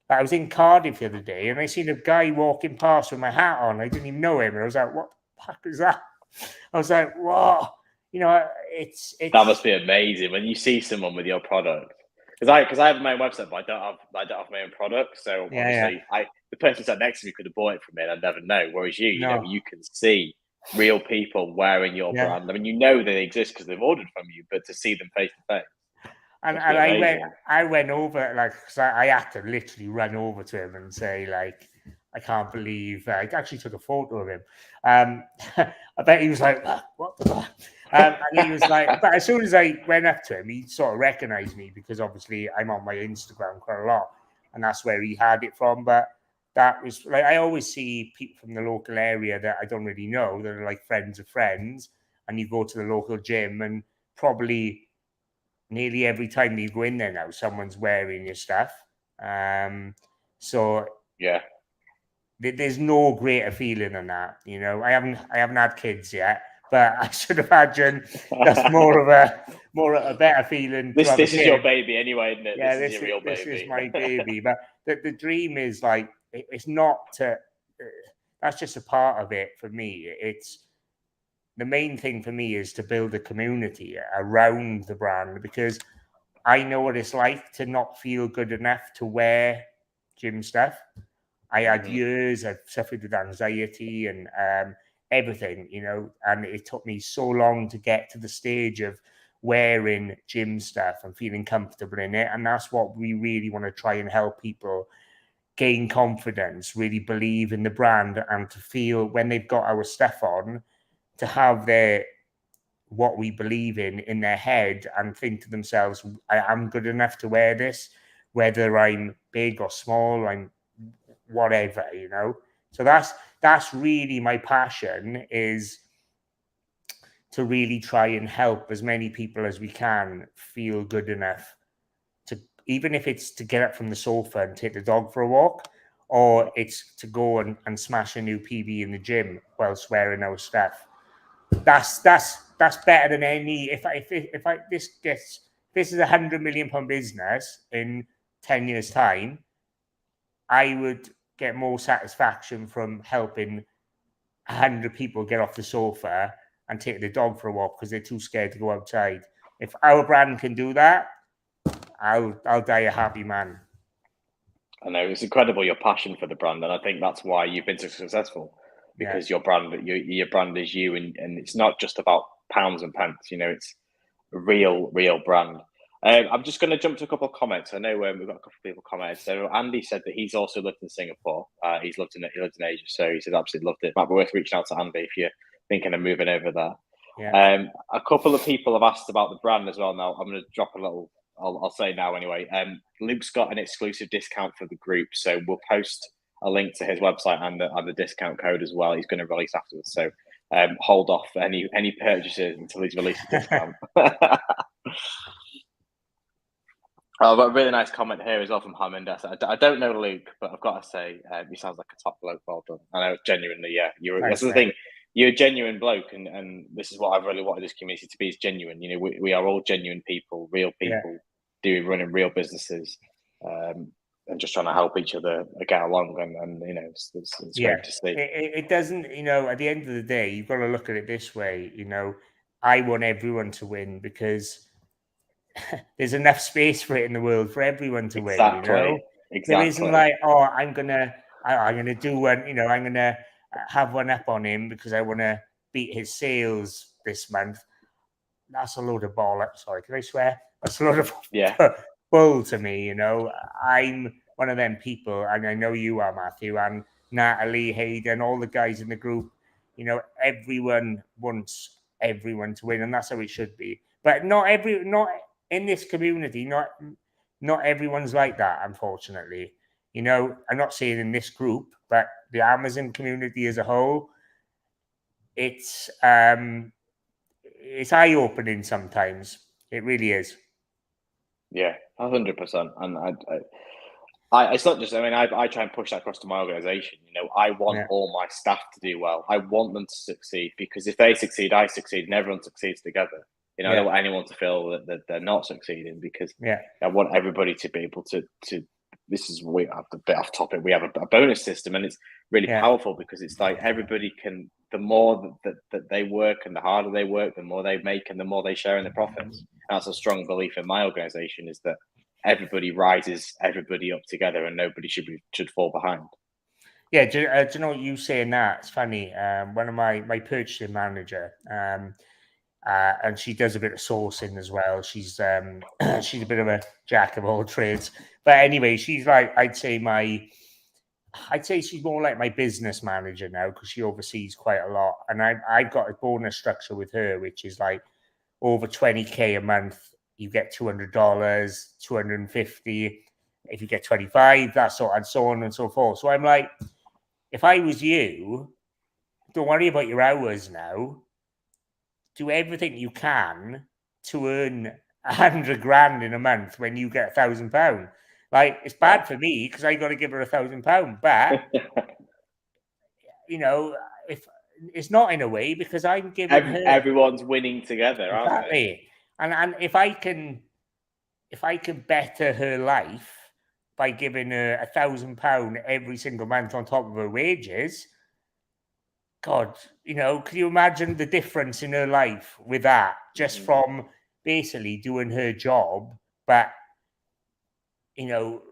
I was in Cardiff the other day and I seen a guy walking past with my hat on. I didn't even know him. And I was like, what the fuck is that? I was like, whoa. You know, it's that must be amazing when you see someone with your product. Because I have my own website, but I don't have my own product. So obviously, the person sat next to me could have bought it from me, and I'd never know. Whereas you know, you can see real people wearing your brand. I mean, you know they exist because they've ordered from you, but to see them face to face. And I went over, like, because I had to literally run over to him and say, like, I can't believe I actually took a photo of him. I bet he was like, what the fuck? And he was like, but as soon as I went up to him, he sort of recognized me, because obviously I'm on my Instagram quite a lot, and that's where he had it from. But that was like, I always see people from the local area that I don't really know, that are like friends of friends, and you go to the local gym, and probably nearly every time you go in there now, someone's wearing your stuff. So yeah, there's no greater feeling than that. You know, I haven't had kids yet, but I should imagine that's more of a better feeling. This is your baby anyway, isn't it? Yeah, this is your real baby. This is my baby. But the dream is like, it's not to. That's just a part of it for me. It's the main thing for me is to build a community around the brand, because I know what it's like to not feel good enough to wear gym stuff. I had years, I've suffered with anxiety and everything, you know, and it took me so long to get to the stage of wearing gym stuff and feeling comfortable in it. And that's what we really want to try and help people gain confidence, really believe in the brand, and to feel when they've got our stuff on, to have what we believe in their head and think to themselves, I am good enough to wear this, whether I'm big or small, I'm whatever, you know. So that's really my passion, is to really try and help as many people as we can feel good enough to, even if it's to get up from the sofa and take the dog for a walk, or it's to go and smash a new PB in the gym whilst wearing our stuff. That's better than any. If this is £100 million business in 10 years' time, I would get more satisfaction from helping 100 people get off the sofa and take the dog for a walk because they're too scared to go outside. If our brand can do that, I'll die a happy man. I know, it's incredible, your passion for the brand, and I think that's why you've been so successful, because your brand is you, and it's not just about pounds and pence. You know, it's a real brand. I'm just going to jump to a couple of comments. I know we've got a couple of people commented. So Andy said that he's also lived in Singapore. He lived in Asia, so he said absolutely loved it. Might be worth reaching out to Andy if you're thinking of moving over there. Yeah. A couple of people have asked about the brand as well. Now I'm going to drop a little. I'll say now anyway. Luke's got an exclusive discount for the group, so we'll post a link to his website and the discount code as well. He's going to release afterwards. So hold off any purchases until he's released a discount. Oh, I've got a really nice comment here as well from Hammond. I don't know Luke, but I've got to say, he sounds like a top bloke. Well done. I know, genuinely, yeah. That's the thing. You're a genuine bloke, and this is what I've really wanted this community to be: is genuine. You know, we are all genuine people, real people, running real businesses, and just trying to help each other get along. And you know, it's great to see. It doesn't, you know, at the end of the day, you've got to look at it this way. You know, I want everyone to win because there's enough space for it in the world for everyone to win. You know, there isn't like, oh, I'm gonna do one. You know, I'm gonna have one up on him because I want to beat his sales this month. That's a load of bollocks. Sorry, can I swear? That's a load of bull to me. You know, I'm one of them people, and I know you are, Matthew, and Natalie, Hayden, all the guys in the group. You know, everyone wants everyone to win, and that's how it should be. But not in this community, not everyone's like that, unfortunately. You know, I'm not saying in this group, but the Amazon community as a whole, it's eye-opening sometimes. It really is. Yeah, 100%. And I it's not just. I mean, I try and push that across to my organisation. You know, I want all my staff to do well. I want them to succeed because if they succeed, I succeed, and everyone succeeds together. You know, I don't want anyone to feel that they're not succeeding because I want everybody to be able to. This is we have a bit off topic. We have a bonus system, and it's really powerful because it's like everybody can. The more that they work and the harder they work, the more they make and the more they share in the profits. And that's a strong belief in my organisation: is that everybody rises everybody up together, and nobody should fall behind. Yeah, do you know what you saying that? It's funny. One of my purchasing manager. And she does a bit of sourcing as well. She's she's a bit of a jack of all trades. But anyway, she's like, I'd say she's more like my business manager now because she oversees quite a lot. And I've got a bonus structure with her, which is like over 20K a month, you get $200, 250. If you get 25, that's so, and so on and so forth. So I'm like, if I was you, don't worry about your hours now. Do everything you can to earn 100 grand in a month when you get £1,000. Like, it's bad for me because I got to give her £1,000, but you know, if it's not in a way because I'm giving her, everyone's winning together, aren't they? And if I can better her life by giving her £1,000 every single month on top of her wages. God, you know, can you imagine the difference in her life with that? Just from basically doing her job, but, you know,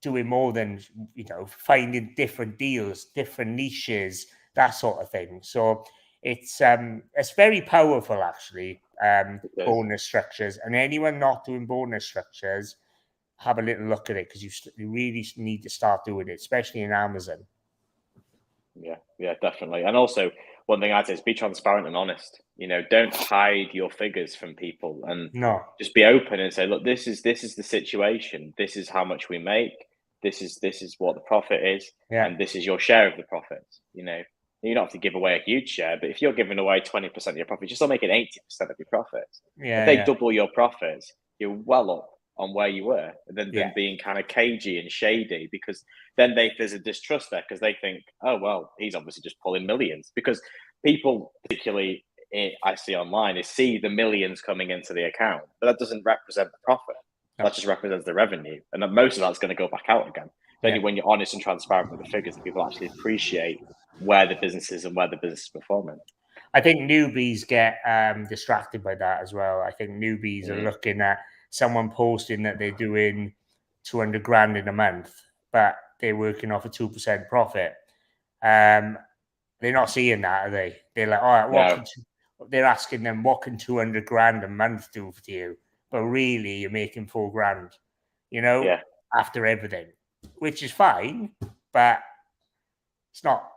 doing more than, you know, finding different deals, different niches, that sort of thing. So it's very powerful, actually, bonus structures. And anyone not doing bonus structures, have a little look at it because you really need to start doing it, especially in Amazon. Yeah, definitely. And also, one thing I'd say is be transparent and honest. You know, don't hide your figures from people, and just be open and say, look, this is the situation. This is how much we make. This is what the profit is, and this is your share of the profits. You know, you don't have to give away a huge share, but if you're giving away 20% of your profits, you're still making 80% of your profits. If they double your profits, you're well up on where you were, than being kind of cagey and shady, because then there's a distrust there because they think, oh, well, he's obviously just pulling millions. Because people, particularly I see online, see the millions coming into the account, but that doesn't represent the profit. That just represents the revenue. And most of that's going to go back out again. Then when you're honest and transparent with the figures, people actually appreciate where the business is and where the business is performing. I think newbies get distracted by that as well. I think newbies are looking at someone posting that they're doing 200 grand in a month, but they're working off a 2% profit. They're not seeing that, are they? They're like, all right, they're asking them, what can 200 grand a month do for you? but really you're making $4,000, you know, Yeah. after everything, which is fine, but it's not.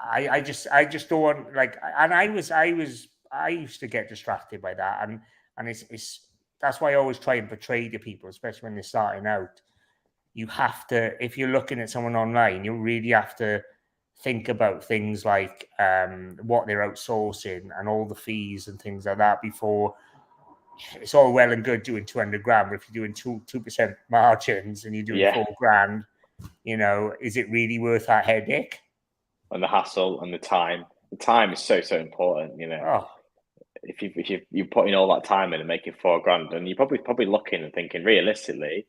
I just don't want, like, and I used to get distracted by that, and it's that's why I always try and portray to people, especially when they're starting out. You have to, if you're looking at someone online, you really have to think about things like what they're outsourcing and all the fees and things like that before. It's all well and good doing 200 grand, but if you're doing 2% margins and you're doing $4,000, you know, is it really worth that headache? And the hassle and the time. The time is so important, you know. Oh. If you're putting all that time in and making $4,000, and you're probably looking and thinking realistically.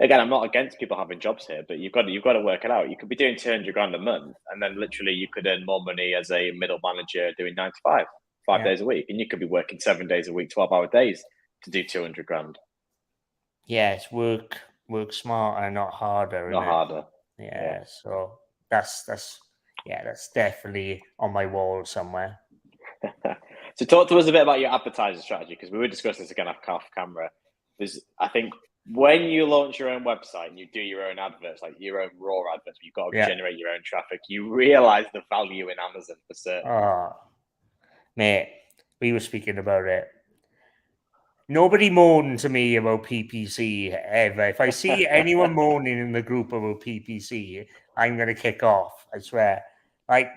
Again, I'm not against people having jobs here, but you've got to work it out. You could be doing 200 grand a month, and then literally you could earn more money as a middle manager doing 9 to 5 days a week, and you could be working 7 days a week, 12-hour days to do 200 grand. Yeah, it's work smarter, not harder. Not harder. Yeah. So that's definitely on my wall somewhere. So talk to us a bit about your advertising strategy, because we were discussing this again off camera. I think when you launch your own website and you do your own adverts, like your own raw adverts, you've got to generate your own traffic. You realize the value in Amazon for certain. Oh, mate, we were speaking about it. Nobody moaned to me about PPC ever. If I see anyone moaning in the group about PPC, I'm going to kick off. I swear. Like,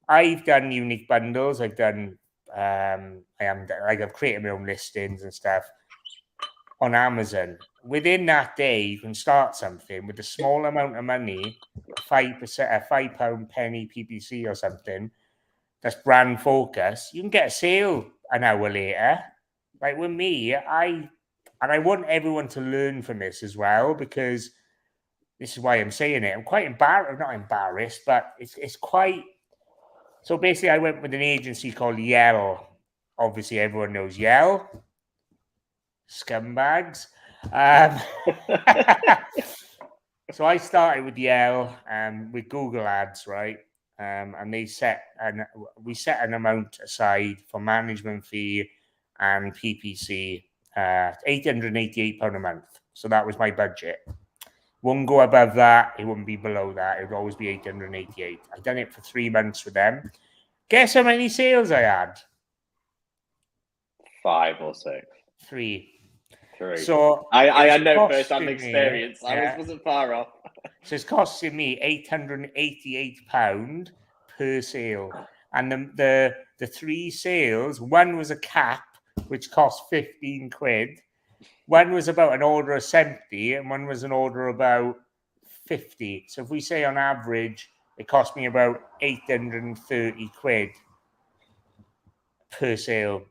I've done unique bundles. I've done. I've created my own listings and stuff on Amazon. Within that day, you can start something with a small amount of money, 5%, a £5 penny PPC or something. That's brand focus. You can get a sale an hour later. Like with me, I want everyone to learn from this as well, because this is why I'm saying it. I'm quite embarrassed, not embarrassed, but it's quite. So basically, I went with an agency called Yell. Obviously, everyone knows Yell. Scumbags. So I started with Yell with Google Ads, right? And we set an amount aside for management fee and PPC, £888 a month. So that was my budget. Wouldn't go above that. It wouldn't be below that. It would always be 888. I've done it for 3 months with them. Guess how many sales I had? 5 or 6. 3. So I had no first-hand experience. I wasn't far off. So it's costing me £888 per sale. And the 3 sales, one was a cap, which cost 15 quid. One was about an order of 70, and one was an order about 50. So if we say on average, it cost me about 830 quid per sale.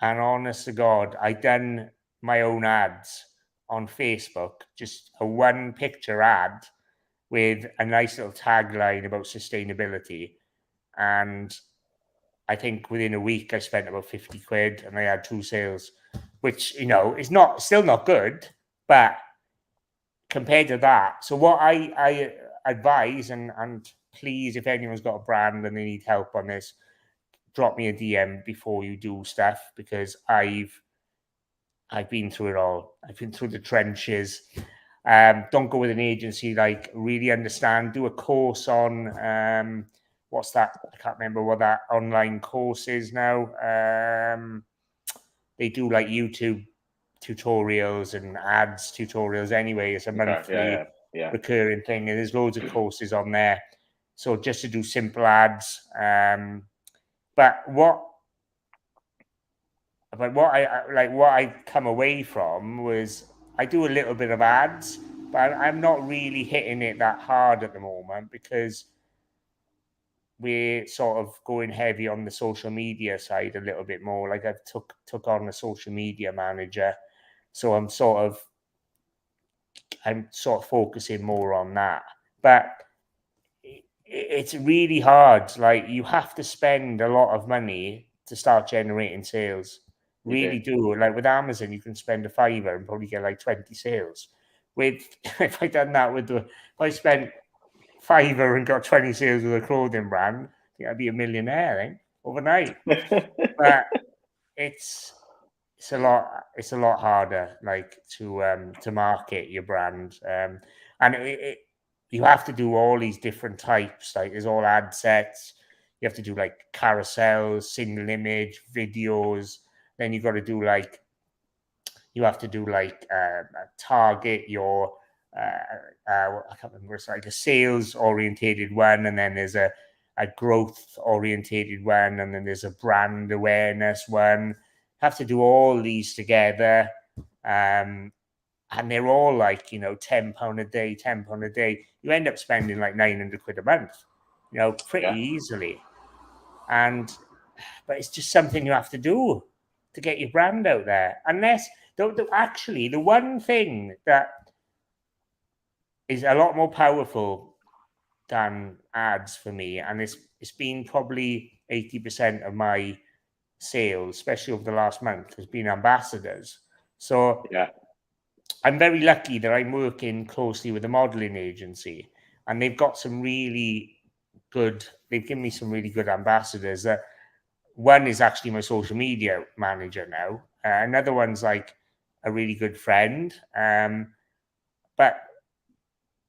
And honest to God, I done my own ads on Facebook, just a 1-picture ad with a nice little tagline about sustainability. And I think within a week I spent about 50 quid and I had 2 sales, which, you know, is still not good, but compared to that. So what I advise, and please, if anyone's got a brand and they need help on this, drop me a DM before you do stuff, because I've been through it all. I've been through the trenches. Don't go with an agency. Like, really understand. Do a course on what's that? I can't remember what that online course is now. They do like YouTube tutorials and ads tutorials. Anyway, it's a monthly recurring thing, and there's loads of courses on there. So just to do simple ads. But what I come away from was I do a little bit of ads, but I'm not really hitting it that hard at the moment, because we're sort of going heavy on the social media side a little bit more. Like, I've took on a social media manager, so I'm sort of focusing more on that. But it's really hard. Like, you have to spend a lot of money to start generating sales. Really do. Like with Amazon, you can spend a £5 and probably get like 20 sales. If I done that if I spent £5 and got 20 sales with a clothing brand, I think I'd be a millionaire, overnight. But it's it's a lot harder, like to market your brand, and you have to do all these different types. Like there's all ad sets. You have to do like carousels, single image, videos. Then you got to do like you have to do like target your I can't remember. It's like a sales orientated one, and then there's a growth orientated one, and then there's a brand awareness one. Have to do all these together, and they're all like £10 a day, £10 a day. You end up spending like £900 a month, pretty easily. But it's just something you have to do to get your brand out there. Unless, actually, the one thing that is a lot more powerful than ads for me, and it's been probably 80% of my sales, especially over the last month, has been ambassadors. So I'm very lucky that I'm working closely with a modeling agency, and they've got some really good. They've given me some really good ambassadors. That one is actually my social media manager now. Another one's like a really good friend. But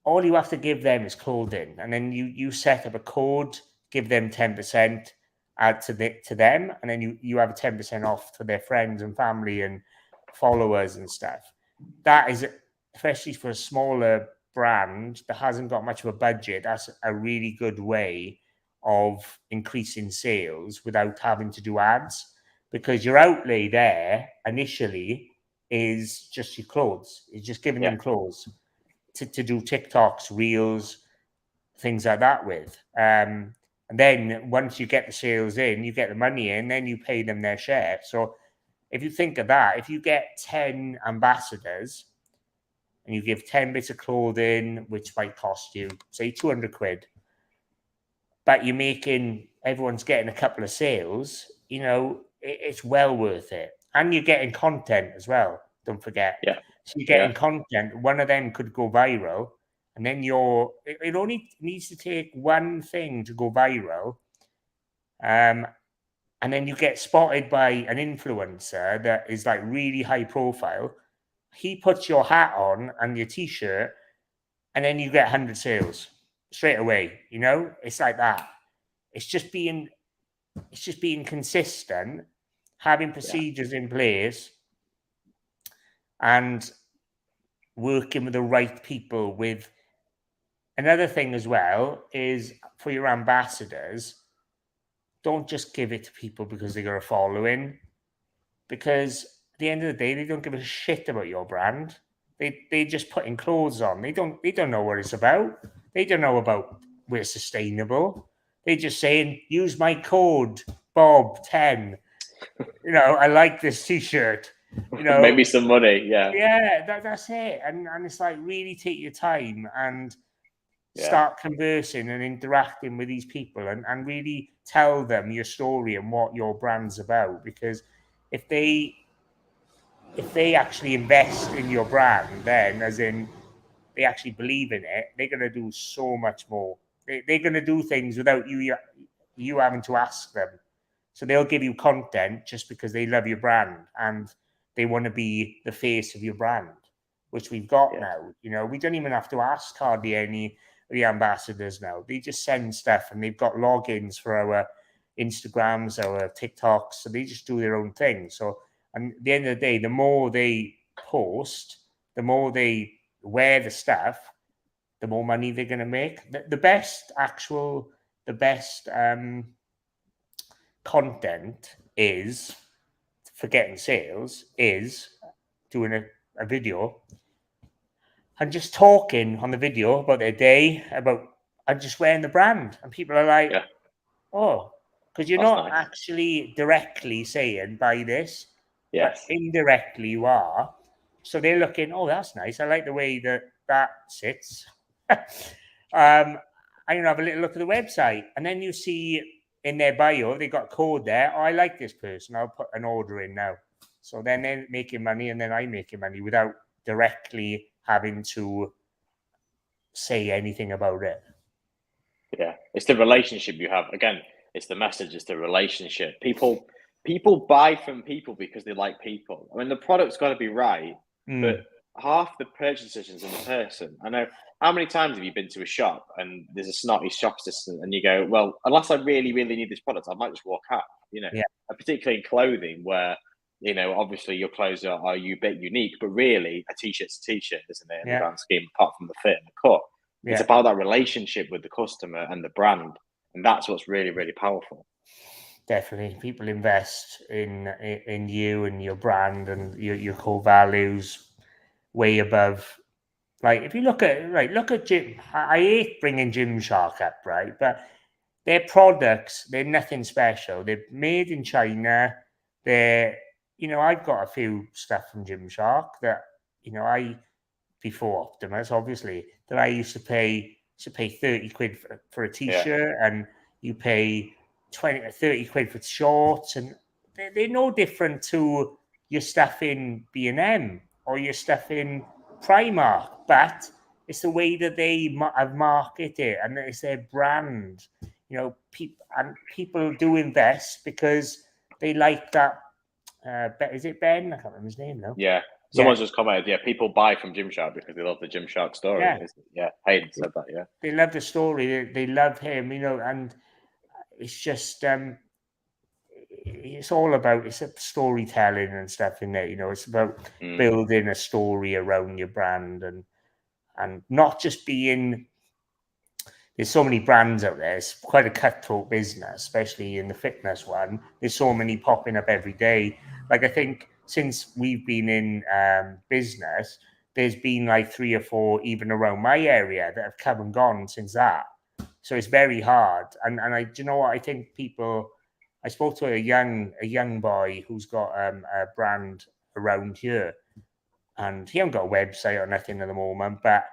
all you have to give them is clothing, and then you set up a code, give them 10%, add to them, and then you have a 10% off to their friends and family and followers and stuff. That is, especially for a smaller brand that hasn't got much of a budget, that's a really good way of increasing sales without having to do ads, because your outlay there initially is just your clothes. It's just giving them clothes to do TikToks, reels, things like that with. And then once you get the sales in, you get the money in, then you pay them their share. So if you think of that, if you get 10 ambassadors and you give 10 bits of clothing, which might cost you, say, £200, but everyone's getting a couple of sales, it's well worth it. And you're getting content as well, don't forget. So you're getting content. One of them could go viral, and then it only needs to take one thing to go viral. And then you get spotted by an influencer that is like really high profile. He puts your hat on and your t-shirt, and then you get 100 sales straight away. It's like that. It's just being consistent, having procedures in place, and working with the right people. With another thing as well is, for your ambassadors, don't just give it to people because they got a following, because at the end of the day, they don't give a shit about your brand. They just putting clothes on. They don't know what it's about. They don't know about we're sustainable. They're just saying, use my code Bob10. I like this t-shirt. Maybe some money. That's it. And it's like, really take your time and start conversing and interacting with these people, and really tell them your story and what your brand's about. Because if they actually invest in your brand, then, as in they actually believe in it, they're going to do so much more. They're going to do things without you having to ask them. So they'll give you content just because they love your brand and they want to be the face of your brand, which we've got now. We don't even have to ask hardly any of the ambassadors now. They just send stuff, and they've got logins for our Instagrams, our TikToks, so they just do their own thing. So, and at the end of the day, the more they post, the more they wear the stuff, the more money they're going to make. The best content is, for getting sales, is doing a video and just talking on the video about their day, and just wearing the brand. And people are like, oh, because you're not actually directly saying buy this, but indirectly you are. So they're looking, oh, that's nice. I like the way that sits. I'm going to have a little look at the website. And then you see in their bio, they got a code there. Oh, I like this person. I'll put an order in now. So then they're making money, and then I'm making money without directly having to say anything about it. Yeah, it's the relationship you have. Again, it's the message, it's the relationship. People people buy from people because they like people. I mean, the product's got to be right, but half the purchase decisions in the person. I know, how many times have you been to a shop and there's a snotty shop assistant and you go, well, unless I really, really need this product, I might just walk out, particularly in clothing where, obviously your clothes are a bit unique, but really a t-shirt's a t-shirt, isn't it? In the grand scheme, apart from the fit and the cut. It's about that relationship with the customer and the brand. And that's what's really, really powerful. Definitely, people invest in you and your brand and your core values way above. Like if you look at Jim, I hate bringing Gymshark up, right? But their products, they're nothing special. They're made in China. I've got a few stuff from Gymshark that before Optimus, obviously, that I used to pay 30 quid for a t-shirt, and you pay 20 or 30 quid for shorts, and they're no different to your stuff in B&M or your stuff in Primark, but it's the way that they have marketed it, and it's their brand. People do invest because they like that. Is it Ben? I can't remember his name now. Yeah. Someone's just commented, people buy from Gymshark because they love the Gymshark story. Hayden said that, They love the story. They love him, and it's just, it's all about, it's storytelling and stuff in there, it's about building a story around your brand and not just being, there's so many brands out there. It's quite a cutthroat business, especially in the fitness one. There's so many popping up every day. Like I think since we've been in business, there's been like 3 or 4 even around my area that have come and gone since that. So it's very hard. And do you know what? I think I spoke to a young boy who's got a brand around here, and he hasn't got a website or nothing at the moment, but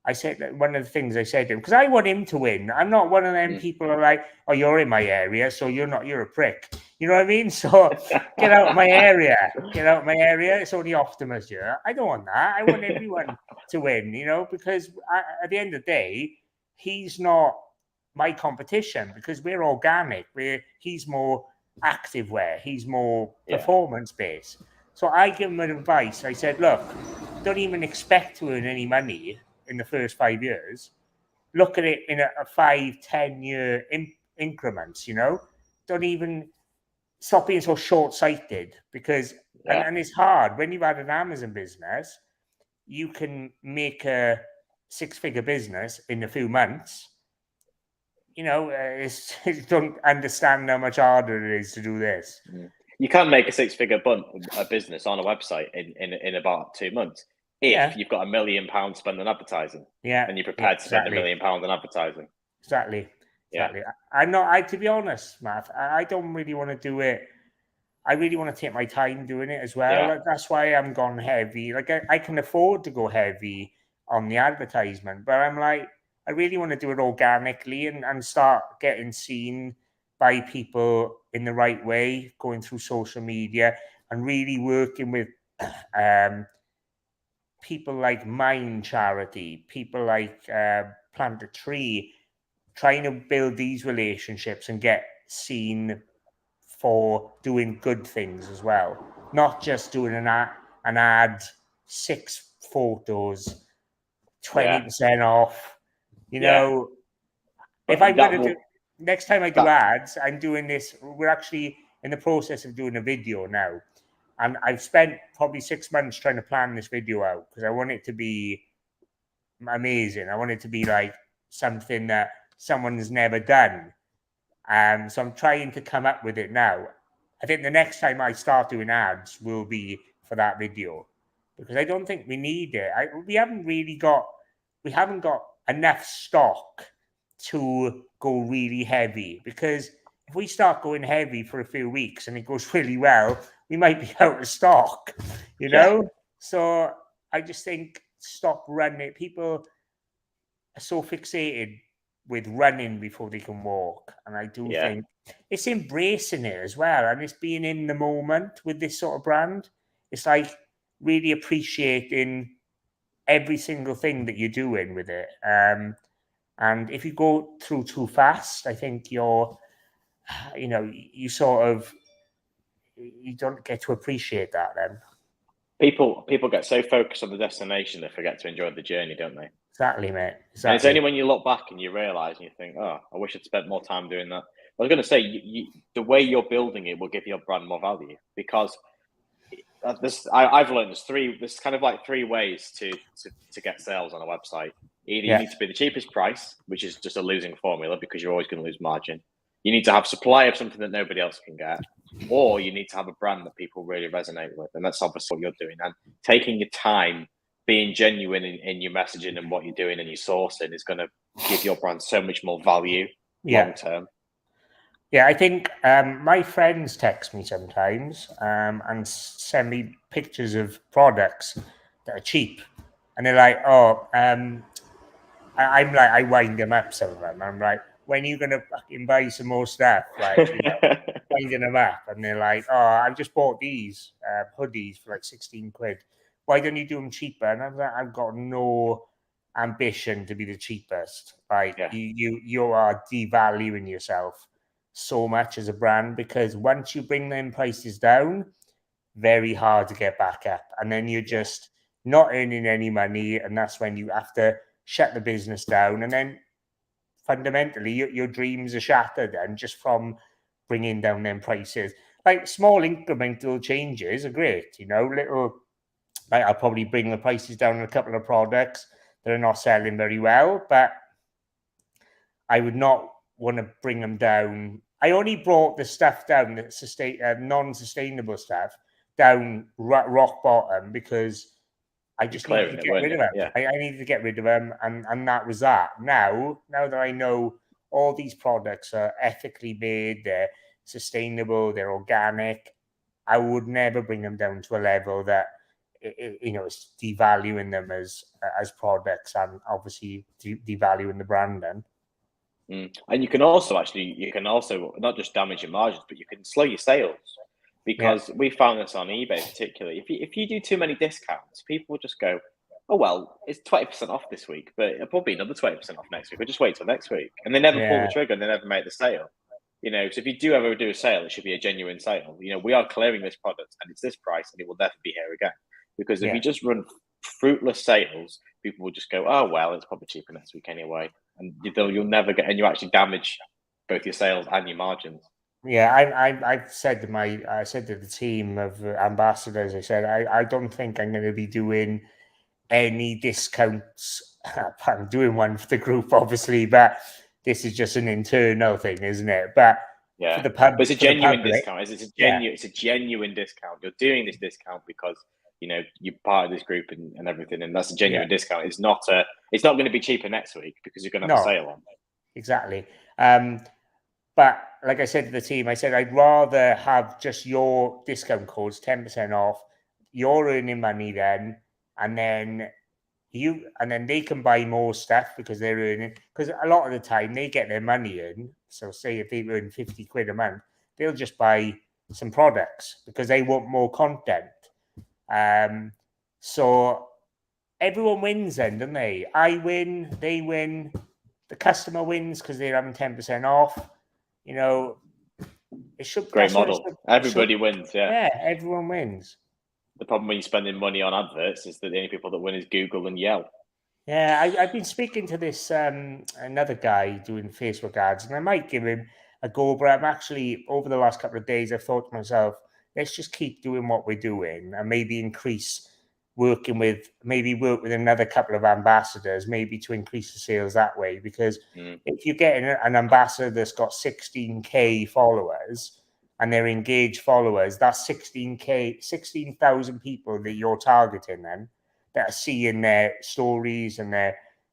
I said that one of the things I said to him, because I want him to win. I'm not one of them people who are like, oh, you're in my area, so you're a prick. You know what I mean? So get out of my area. Get out of my area. It's only Optimus here. I don't want that. I want everyone to win, because at the end of the day, he's not my competition because we're organic. He's more active wear. He's more performance-based. So I give him advice. I said, look, don't even expect to earn any money in the first 5 years. Look at it in a 5-10 year increments, Don't even stop being so short-sighted because and it's hard when you've had an Amazon business. You can make a 6-figure business in a few months. Don't understand how much harder it is to do this. You can make a 6-figure business on a website in about 2 months. If you've got £1 million spent on advertising, and you're prepared to spend £1 million on advertising. Exactly. I'm not. To be honest, Matt, I don't really want to do it. I really want to take my time doing it as well. Like, that's why I'm gone heavy. Like I can afford to go heavy on the advertisement, but I'm like, I really want to do it organically and start getting seen by people in the right way, going through social media and really working with people like Mind Charity, people like Plant a Tree, trying to build these relationships and get seen for doing good things as well. Not just doing an ad, 6 photos, 20% off. If I'm going to do, next time I do ads, I'm doing this. We're actually in the process of doing a video now. And I've spent probably 6 months trying to plan this video out because I want it to be amazing. I want it to be like something that someone's never done. So I'm trying to come up with it now. I think the next time I start doing ads will be for that video because I don't think we need it. We haven't got enough stock to go really heavy because if we start going heavy for a few weeks and it goes really well, we might be out of stock, So I just think stop running. People are so fixated with running before they can walk. And I do think it's embracing it as well. And it's being in the moment with this sort of brand. It's like really appreciating every single thing that you're doing with it. And if you go through too fast, I think you sort of, you don't get to appreciate that then. People get so focused on the destination they forget to enjoy the journey, don't they? Exactly, mate. Exactly. And it's only when you look back and you realise and you think, oh, I wish I'd spent more time doing that. I was going to say, the way you're building it will give your brand more value, because I've learned there's kind of like three ways to get sales on a website. Either you need to be the cheapest price, which is just a losing formula because you're always going to lose margin. You need to have supply of something that nobody else can get, or you need to have a brand that people really resonate with. And that's obviously what you're doing. And taking your time, being genuine in your messaging and what you're doing and your sourcing is going to give your brand so much more value long term. Yeah, I think my friends text me sometimes and send me pictures of products that are cheap. And they're like, oh, I'm like, I wind them up, some of them. I'm like, when are you going to fucking buy some more stuff? Like, winding them up. And they're like, oh, I've just bought these hoodies for like 16 quid. Why don't you do them cheaper? And I'm like, I've got no ambition to be the cheapest. Like, you are devaluing yourself so much as a brand, because once you bring them prices down, very hard to get back up. And then you're just not earning any money. And that's when you have to shut the business down. And then fundamentally, your dreams are shattered and just from bringing down them prices. Like, small incremental changes are great, little, like, I'll probably bring the prices down on a couple of products that are not selling very well, but I would not want to bring them down. I only brought the stuff down, the non-sustainable stuff, down rock bottom because I just needed to get rid of them. Yeah. I needed to get rid of them, and that was that. Now that I know all these products are ethically made, they're sustainable, they're organic, I would never bring them down to a level that is devaluing them as products, and obviously devaluing the brand then. And you can also not just damage your margins, but you can slow your sales, because we found this on eBay particularly. If you do too many discounts, people will just go, oh well, it's 20% off this week, but it'll probably be another 20% off next week. We'll just wait till next week, and they never pull the trigger and they never make the sale. So if you do ever do a sale, it should be a genuine sale. We are clearing this product and it's this price, and it will never be here again. Because if you just run fruitless sales, people will just go, oh well, it's probably cheaper next week anyway. And you'll never get, and you actually damage both your sales and your margins. Yeah, I've said to the team of ambassadors, I said, I don't think I'm going to be doing any discounts. I'm doing one for the group, obviously, but this is just an internal thing, isn't it? But for the pub, but it's a genuine discount. It's a genuine discount. You're doing this discount because you're part of this group and everything, and that's a genuine discount. It's not going to be cheaper next week because you're going to have a sale on. Exactly. But like I said to the team, I said I'd rather have just your discount codes 10% off. You're earning money then, and then they can buy more stuff because they're earning. Because a lot of the time they get their money in. So say if they earn 50 quid a month, they'll just buy some products because they want more content. So everyone wins then, don't they? I win, they win, the customer wins because they're having 10% off. It should great model. Everybody wins, Yeah, everyone wins. The problem when you're spending money on adverts is that the only people that win is Google and Yelp. Yeah, I've been speaking to this another guy doing Facebook ads, and I might give him a go, but I'm actually, over the last couple of days, I've thought to myself, let's just keep doing what we're doing and maybe work with another couple of ambassadors, maybe to increase the sales that way. Because if you get an ambassador that's got 16K followers and they're engaged followers, that's 16,000 people that you're targeting then, that are seeing their stories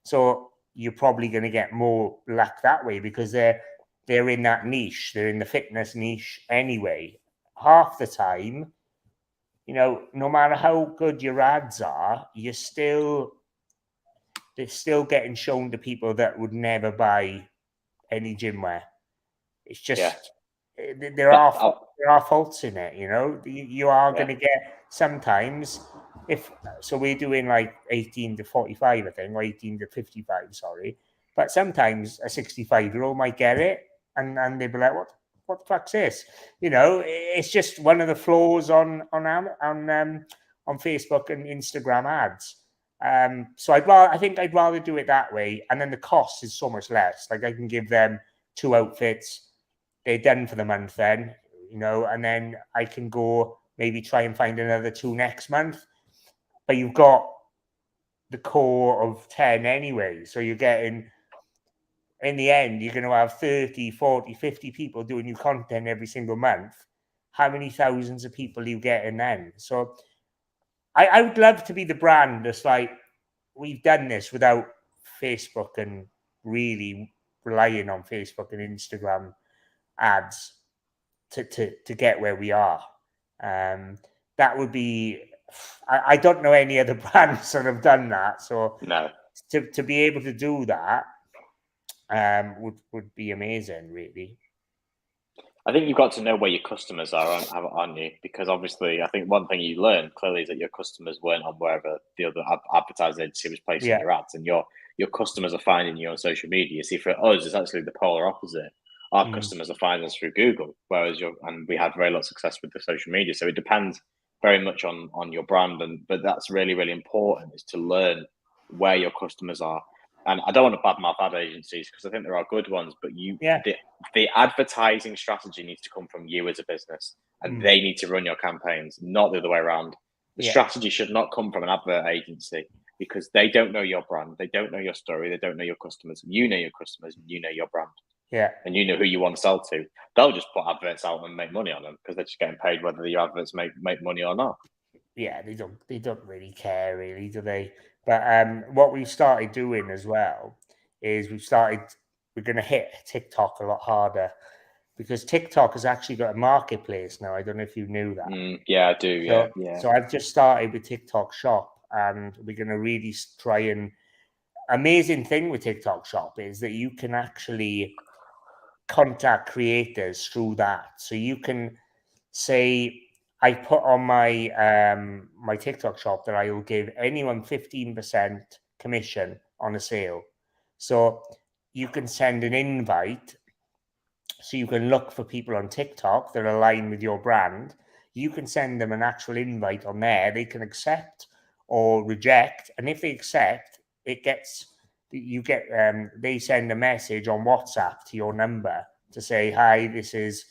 so you're probably going to get more luck that way because they're in that niche. They're in the fitness niche anyway. Half the time, no matter how good your ads are, they're still getting shown to people that would never buy any gym wear. It's just there are faults in it. You are going to get sometimes. So we're doing like 18 to 45, I think, or 18 to 55, sorry. But sometimes a 65-year-old might get it, and they'll be like, what the fuck's this? You know, it's just one of the flaws on Facebook and Instagram ads. So I think I'd rather do it that way, and then the cost is so much less. Like I can give them 2 outfits, they're done for the month then, you know, and then I can go maybe try and find another 2 next month. But you've got the core of 10 anyway, so you're getting, in the end, you're going to have 30, 40, 50 people doing new content every single month. How many thousands of people are you getting then? So I would love to be the brand that's like, we've done this without Facebook and really relying on Facebook and Instagram ads to get where we are. That would be, I don't know any other brands that have done that. So no, to be able to do that would be amazing, really. I think you've got to know where your customers are, aren't you? Because obviously, I think one thing you learned clearly is that your customers weren't on wherever the other advertising agency was placing their ads, and your customers are finding you on social media. See, for us, it's actually the polar opposite. Our customers are finding us through Google, whereas and we had very lot of success with the social media. So it depends very much on your brand, but that's really, really important, is to learn where your customers are. And I don't want to badmouth ad agencies, because I think there are good ones, but the advertising strategy needs to come from you as a business, and they need to run your campaigns, not the other way around. The strategy should not come from an advert agency, because they don't know your brand, they don't know your story, they don't know your customers. You know your customers, you know your brand. Yeah. And you know who you want to sell to. They'll just put adverts out and make money on them, because they're just getting paid whether your adverts make money or not. Yeah, they don't really care, really, do they? But what we've started doing as well is we're going to hit TikTok a lot harder, because TikTok has actually got a marketplace now. I don't know if you knew that. Yeah, I do. So I've just started with TikTok Shop, and we're going to really try and. Amazing thing with TikTok Shop is that you can actually contact creators through that. So you can say, I put on my my TikTok Shop that I will give anyone 15% commission on a sale. So you can send an invite. So you can look for people on TikTok that align with your brand. You can send them an actual invite on there. They can accept or reject. And if they accept, they send a message on WhatsApp to your number to say, hi, this is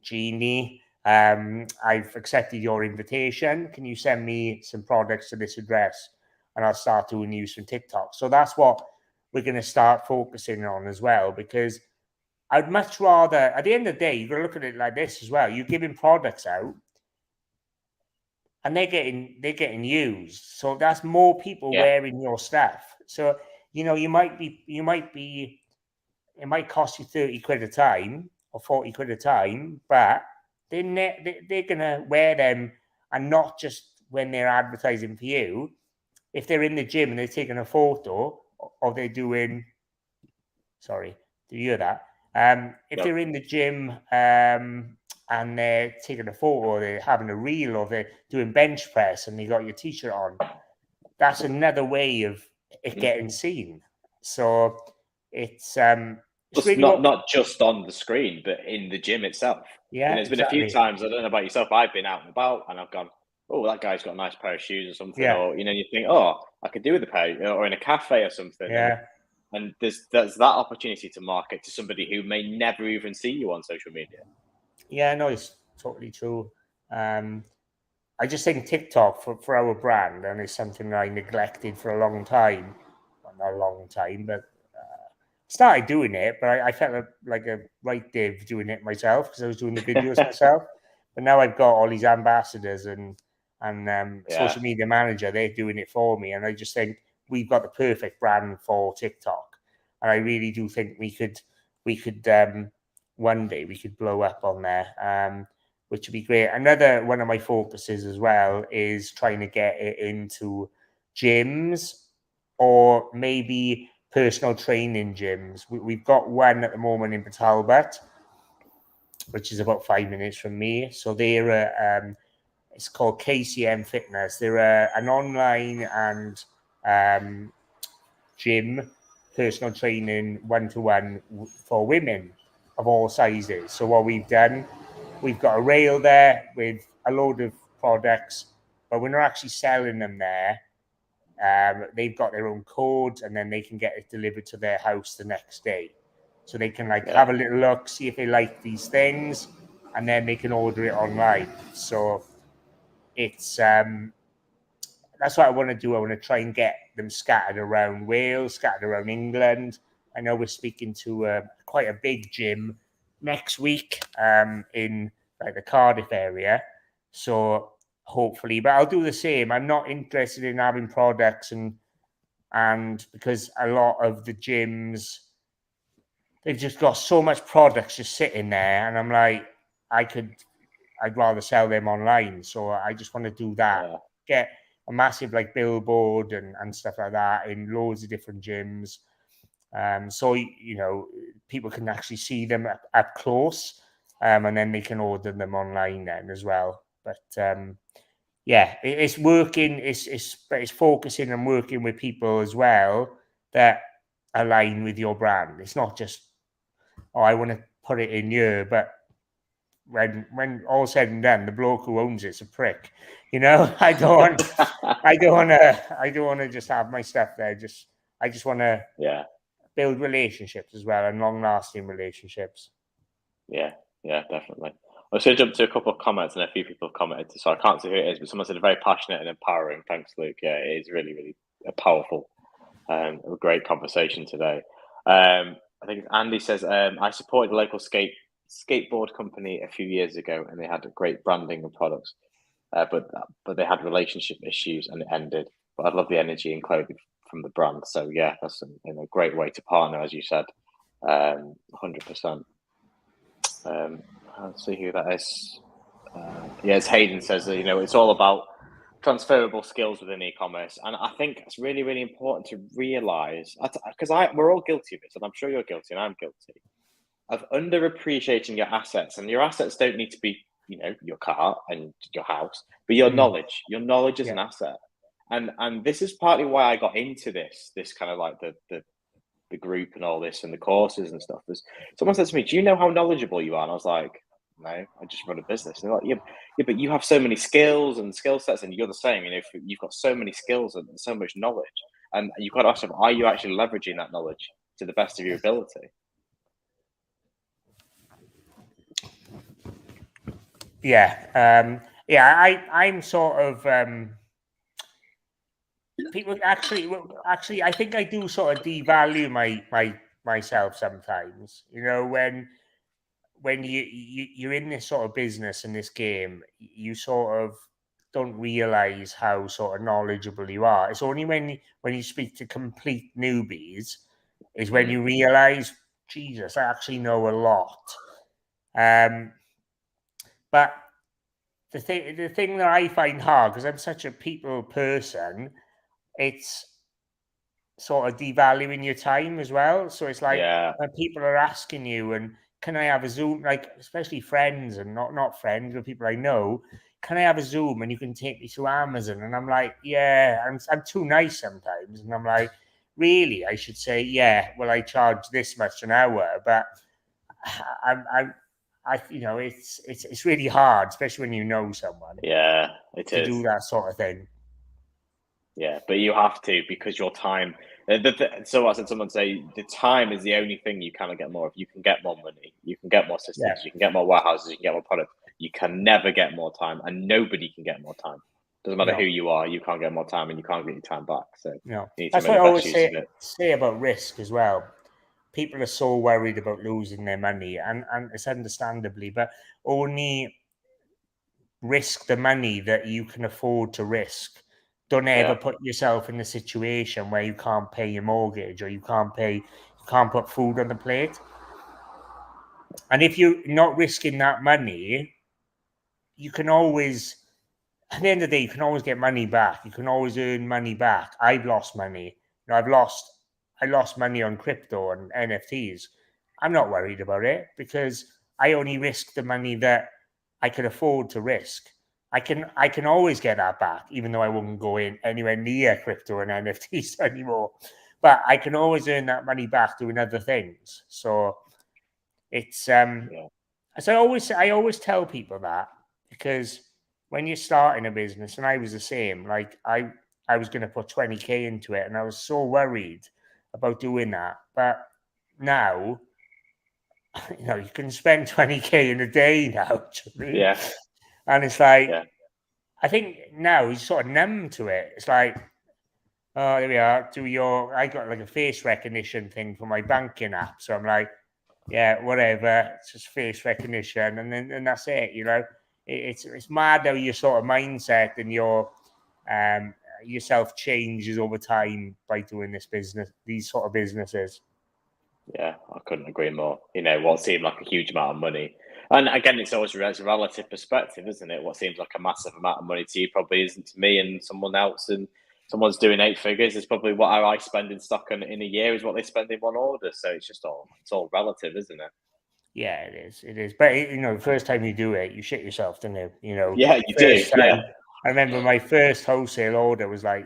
Jeannie. I've accepted your invitation. Can you send me some products to this address? And I'll start doing use from TikTok. So that's what we're going to start focusing on as well, because I'd much rather, at the end of the day, you've got to look at it like this as well. You're giving products out, and they're getting used. So that's more people wearing your stuff. So, you know, it might cost you 30 quid a time or 40 quid a time, but they're going to wear them, and not just when they're advertising for you. If they're in the gym and they're taking a photo, or they're doing, sorry, do you hear that? If they're in the gym and they're taking a photo, or they're having a reel, or they're doing bench press and they got your t-shirt on, that's another way of it getting seen. So it's really not just on the screen, but in the gym itself. Yeah, there's been a few times, I don't know about yourself, I've been out and about and I've gone, oh, that guy's got a nice pair of shoes or something, or you think, oh, I could do with a pair, or in a cafe or something. Yeah. And there's that opportunity to market to somebody who may never even see you on social media. Yeah, no, it's totally true. I just think TikTok for our brand, and it's something I neglected for a long time. Well, not a long time, but started doing it. But I felt like a right div doing it myself, because I was doing the videos myself. But now I've got all these ambassadors and social media manager. They're doing it for me, and I just think we've got the perfect brand for TikTok. And I really do think we could one day we could blow up on there, which would be great. Another one of my focuses as well is trying to get it into gyms, or maybe personal training gyms. We've got one at the moment in Talbot, which is about 5 minutes from me. So they're it's called KCM Fitness. They're an online and gym, personal training, one-to-one for women, of all sizes. So what we've done, we've got a rail there with a load of products, but we're not actually selling them there. They've got their own codes, and then they can get it delivered to their house the next day. So they can have a little look, see if they like these things, and then they can order it online. So it's that's what I want to do. I want to try and get them scattered around Wales, scattered around England. I know we're speaking to quite a big gym next week in the Cardiff area. So hopefully, but I'll do the same. I'm not interested in having products and because a lot of the gyms, they've just got so much products just sitting there, and I'm like, I'd rather sell them online. So I just want to do that. Get a massive billboard and stuff like that in loads of different gyms. So people can actually see them up close, and then they can order them online then as well. But it's working. It's focusing and working with people as well that align with your brand. It's not just, I want to put it in here, but when all said and done, the bloke who owns it's a prick. I don't want to just have my stuff there. I just want to build relationships as well, and long-lasting relationships. Yeah, definitely. I was going to jump to a couple of comments, and a few people have commented, so I can't see who it is, but someone said very passionate and empowering. Thanks, Luke. Yeah, it is really, really a powerful, a great conversation today. I think Andy says, I supported a local skateboard company a few years ago, and they had great branding and products, but they had relationship issues and it ended. But I love the energy and clothing from the brand. So yeah, that's a great way to partner, as you said, 100%. Let's see who that is. As Hayden says, it's all about transferable skills within e-commerce, and I think it's really, really important to realize, because we're all guilty of it, and I'm sure you're guilty, and I'm guilty of underappreciating your assets. And your assets don't need to be, your car and your house, but your knowledge. Your knowledge is an asset, and this is partly why I got into this kind of the group and all this and the courses and stuff. Someone said to me, "Do you know how knowledgeable you are?" And I was like, "No, I just run a business." And they're like, yeah, but you have so many skills and skill sets, and you're the same. You've got so many skills and so much knowledge, and you've got to ask them, are you actually leveraging that knowledge to the best of your ability? I'm sort of people actually I think I do sort of devalue myself sometimes. When you're in this sort of business in this game, you sort of don't realize how sort of knowledgeable you are. It's only when you speak to complete newbies is when you realize, Jesus, I actually know a lot. But the thing that I find hard, because I'm such a people person, it's sort of devaluing your time as well. So it's like when people are asking you, and can I have a Zoom, especially friends and not friends, but people I know, can I have a Zoom and you can take me to Amazon? And I'm like, I'm too nice sometimes. And I'm like, really? I should say, well, I charge this much an hour, but it's really hard, especially when you know someone. Yeah, to do that sort of thing. Yeah, but you have to, because your time. So I said, someone say the time is the only thing you cannot get more of. You can get more money, you can get more systems, you can get more warehouses, you can get more product. You can never get more time, and nobody can get more time. Doesn't matter who you are, you can't get more time, and you can't get your time back. So that's what I always say about risk as well. People are so worried about losing their money, and it's understandably, but only risk the money that you can afford to risk. Don't ever put yourself in a situation where you can't pay your mortgage, or you can't put food on the plate. And if you're not risking that money, you can always, at the end of the day, you can always get money back. You can always earn money back. I've lost money. I lost money on crypto and NFTs. I'm not worried about it, because I only risk the money that I can afford to risk. I can always get that back, even though I won't go in anywhere near crypto and NFTs anymore. But I can always earn that money back doing other things. So It's so I always tell people that, because when you're starting a business, and I was the same, like I was going to put 20K into it, and I was so worried about doing that. But now, you can spend 20K in a day now. Yeah. And it's like, Yeah. I think now he's sort of numb to it. It's like, oh, there we are. I got like a face recognition thing for my banking app. So I'm like, yeah, whatever. It's just face recognition. And that's it, It's mad how your sort of mindset and yourself changes over time by doing these sort of businesses. Yeah, I couldn't agree more. What seemed like a huge amount of money. And again, it's always a relative perspective, isn't it? What seems like a massive amount of money to you probably isn't to me and someone else. And someone's doing 8 figures is probably what I spend in stock in a year is what they spend in one order. So it's all relative, isn't it? Yeah, it is. It is. But the first time you do it, you shit yourself, don't you? Yeah, you do. First time. Yeah. I remember my first wholesale order was like,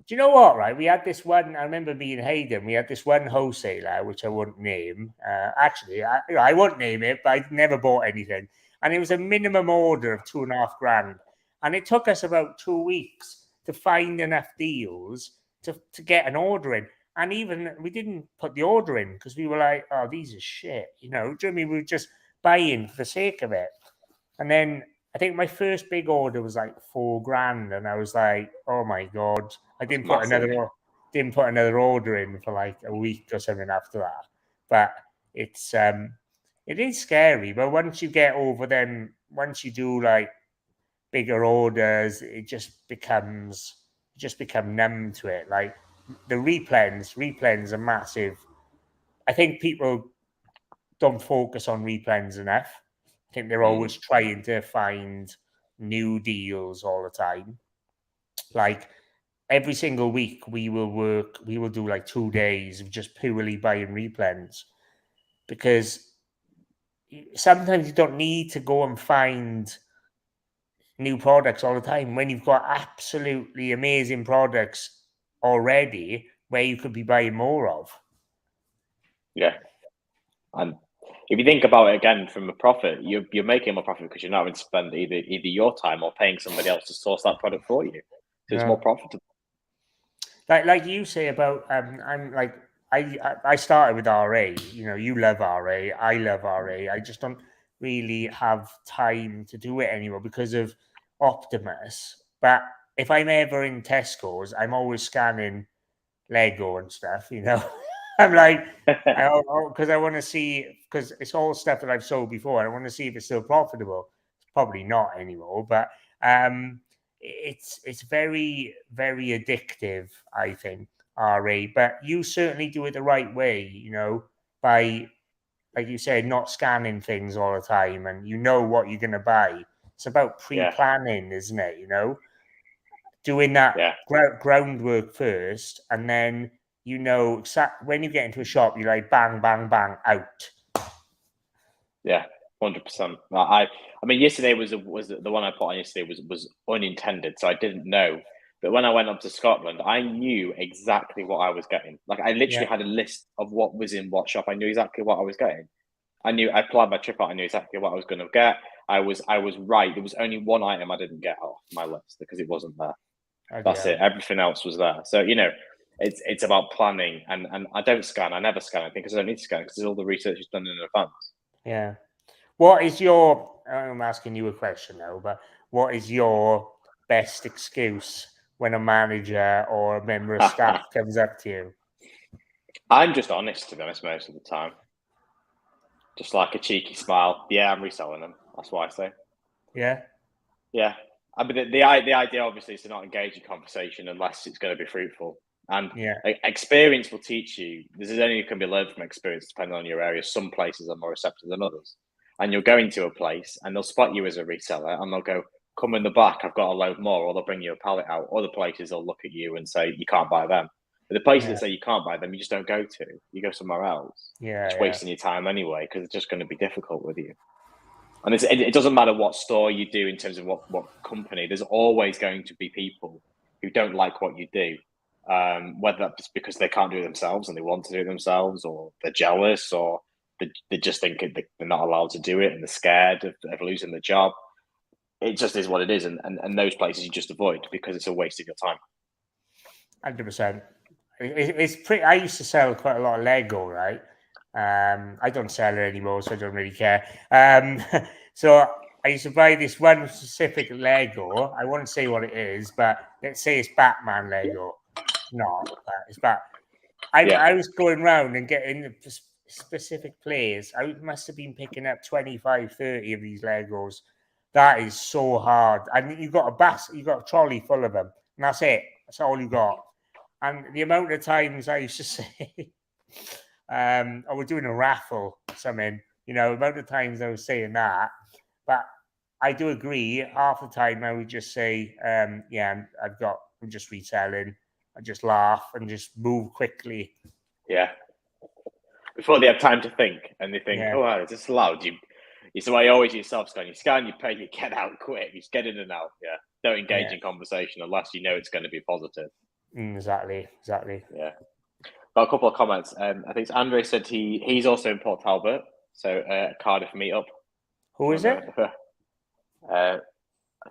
do you know what? Right, we had this one. I remember being Hayden. We had this one wholesaler, which I won't name. Actually, I won't name it, but I never bought anything. And it was a minimum order of 2.5 grand, and it took us about 2 weeks to find enough deals to get an order in. And even we didn't put the order in because we were like, oh, these are shit. Do you know what I mean? We were just buying for the sake of it. And then I think my first big order was like 4 grand, and I was like, "Oh my god!" I didn't put another order in for like a week or something after that. But it is scary. But once you get over them, once you do like bigger orders, it just become numb to it. Like the replens are massive. I think people don't focus on replens enough. I think they're always trying to find new deals all the time. Like every single week, we will do like 2 days of just purely buying replens, because sometimes you don't need to go and find new products all the time when you've got absolutely amazing products already where you could be buying more of. Yeah. And if you think about it again from a profit, you're making more profit because you're not having to spend either your time or paying somebody else to source that product for you. So it's more profitable. Like you say about I'm like I started with RA. You love RA, I love RA. I just don't really have time to do it anymore because of Optimus. But if I'm ever in Tesco's, I'm always scanning Lego and stuff. I'm like, because I want to see, because it's all stuff that I've sold before. I want to see if it's still profitable. It's probably not anymore, but it's very, very addictive, I think, RA. But you certainly do it the right way, by, like you said, not scanning things all the time, and what you're going to buy. It's about pre-planning, isn't it? Doing that groundwork first, and then when you get into a shop, you're like bang, bang, bang, out. Yeah, 100%. I mean, yesterday was the one I put on yesterday was unintended, so I didn't know. But when I went up to Scotland, I knew exactly what I was getting. Like I literally had a list of what was in what shop. I knew exactly what I was getting. I planned my trip out. I knew exactly what I was going to get. I was right. There was only one item I didn't get off my list because it wasn't there. That's it. Everything else was there. So it's about planning. And I don't scan. I never scan anything because I don't need to scan because all the research is done in advance. Yeah. What is your? I'm asking you a question now, but what is your best excuse when a manager or a member of staff comes up to you? I'm just honest, to be honest, most of the time. Just like a cheeky smile. Yeah, I'm reselling them. That's what I say. Yeah. Yeah. I mean, the idea obviously is to not engage in conversation unless it's going to be fruitful. And experience will teach you. This is only can be learned from experience, depending on your area. Some places are more receptive than others. And you'll go into a place and they'll spot you as a reseller and they'll go, come in the back, I've got a load more, or they'll bring you a pallet out. Other places will look at you and say, you can't buy them. But the places that say you can't buy them, you just don't go to. You go somewhere else. It's wasting your time anyway, because it's just going to be difficult with you. And it doesn't matter what store you do in terms of what company. There's always going to be people who don't like what you do, whether that's because they can't do it themselves and they want to do it themselves, or they're jealous, or they just think they're not allowed to do it, and they're scared of losing the job. It just is what it is, and those places you just avoid because it's a waste of your time. 100%. It's pretty. I used to sell quite a lot of Lego, right? I don't sell it anymore, so I don't really care. So I used to buy this one specific Lego. I won't say what it is, but let's say it's Batman Lego. No, it's Bat. I was going around and getting specific players. I must have been picking up 25, 30 of these Legos. That is so hard. And you got a trolley full of them, and that's it. That's all you got. And the amount of times I used to say, I was doing a raffle, something, the amount of times I was saying that. But I do agree. Half the time I would just say, I'm just reselling. I just laugh and just move quickly. Yeah. Before they have time to think, and they think, oh, is this allowed? It's the way you always yourself scan. You scan, you pay, you get out quick. You just get in and out. Yeah. Don't engage in conversation unless you know it's going to be positive. Exactly. Yeah. Got a couple of comments. I think it's Andre said he's also in Port Talbot, so Cardiff meetup. Who is it? I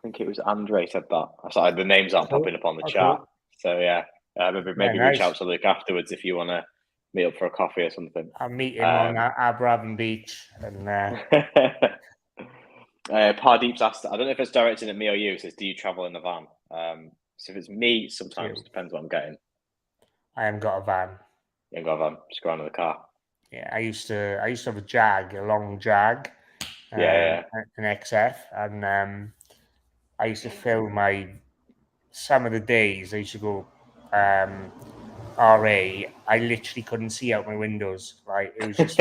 think it was Andre said that. Sorry, the names aren't popping up on the chat. Cool. So yeah, maybe reach out to Luke afterwards if you want to meet up for a coffee or something. I'll meet him on Abravan Beach. And Pardeep's asked, I don't know if it's directed at me or you. It says, do you travel in a van? So if it's me, sometimes depends what I'm getting. I haven't got a van. You haven't got a van? Just go around in the car. Yeah, I used to have a Jag, a long Jag. An XF, and I used to film some of the days I used to go RA. I literally couldn't see out my windows. Right, it was just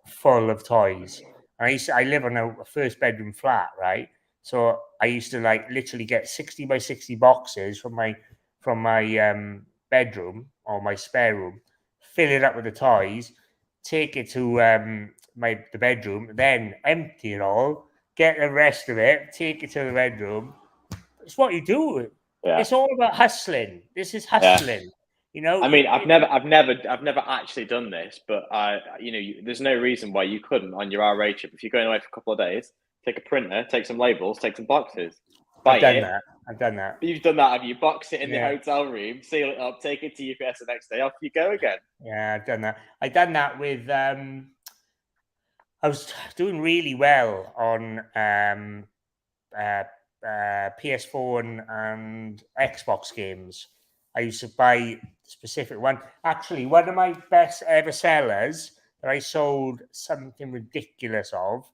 full of toys. And I live on a first bedroom flat, right? So I used to literally get 60 by 60 boxes from my bedroom or my spare room, fill it up with the toys, take it to the bedroom, then empty it all, get the rest of it, take it to the bedroom. It's what you do. Yeah. It's all about hustling. This is hustling. Yeah. I mean, I've never actually done this, but there's no reason why you couldn't on your RA trip. If you're going away for a couple of days, take a printer, take some labels, take some boxes. I've done that. You've done that, have you? Box it in the hotel room, seal it up, take it to UPS the next day, off you go again. Yeah, I've done that. I've done that with I was doing really well on PS4 and Xbox games. I used to buy a specific one. Actually, one of my best ever sellers that I sold something ridiculous of,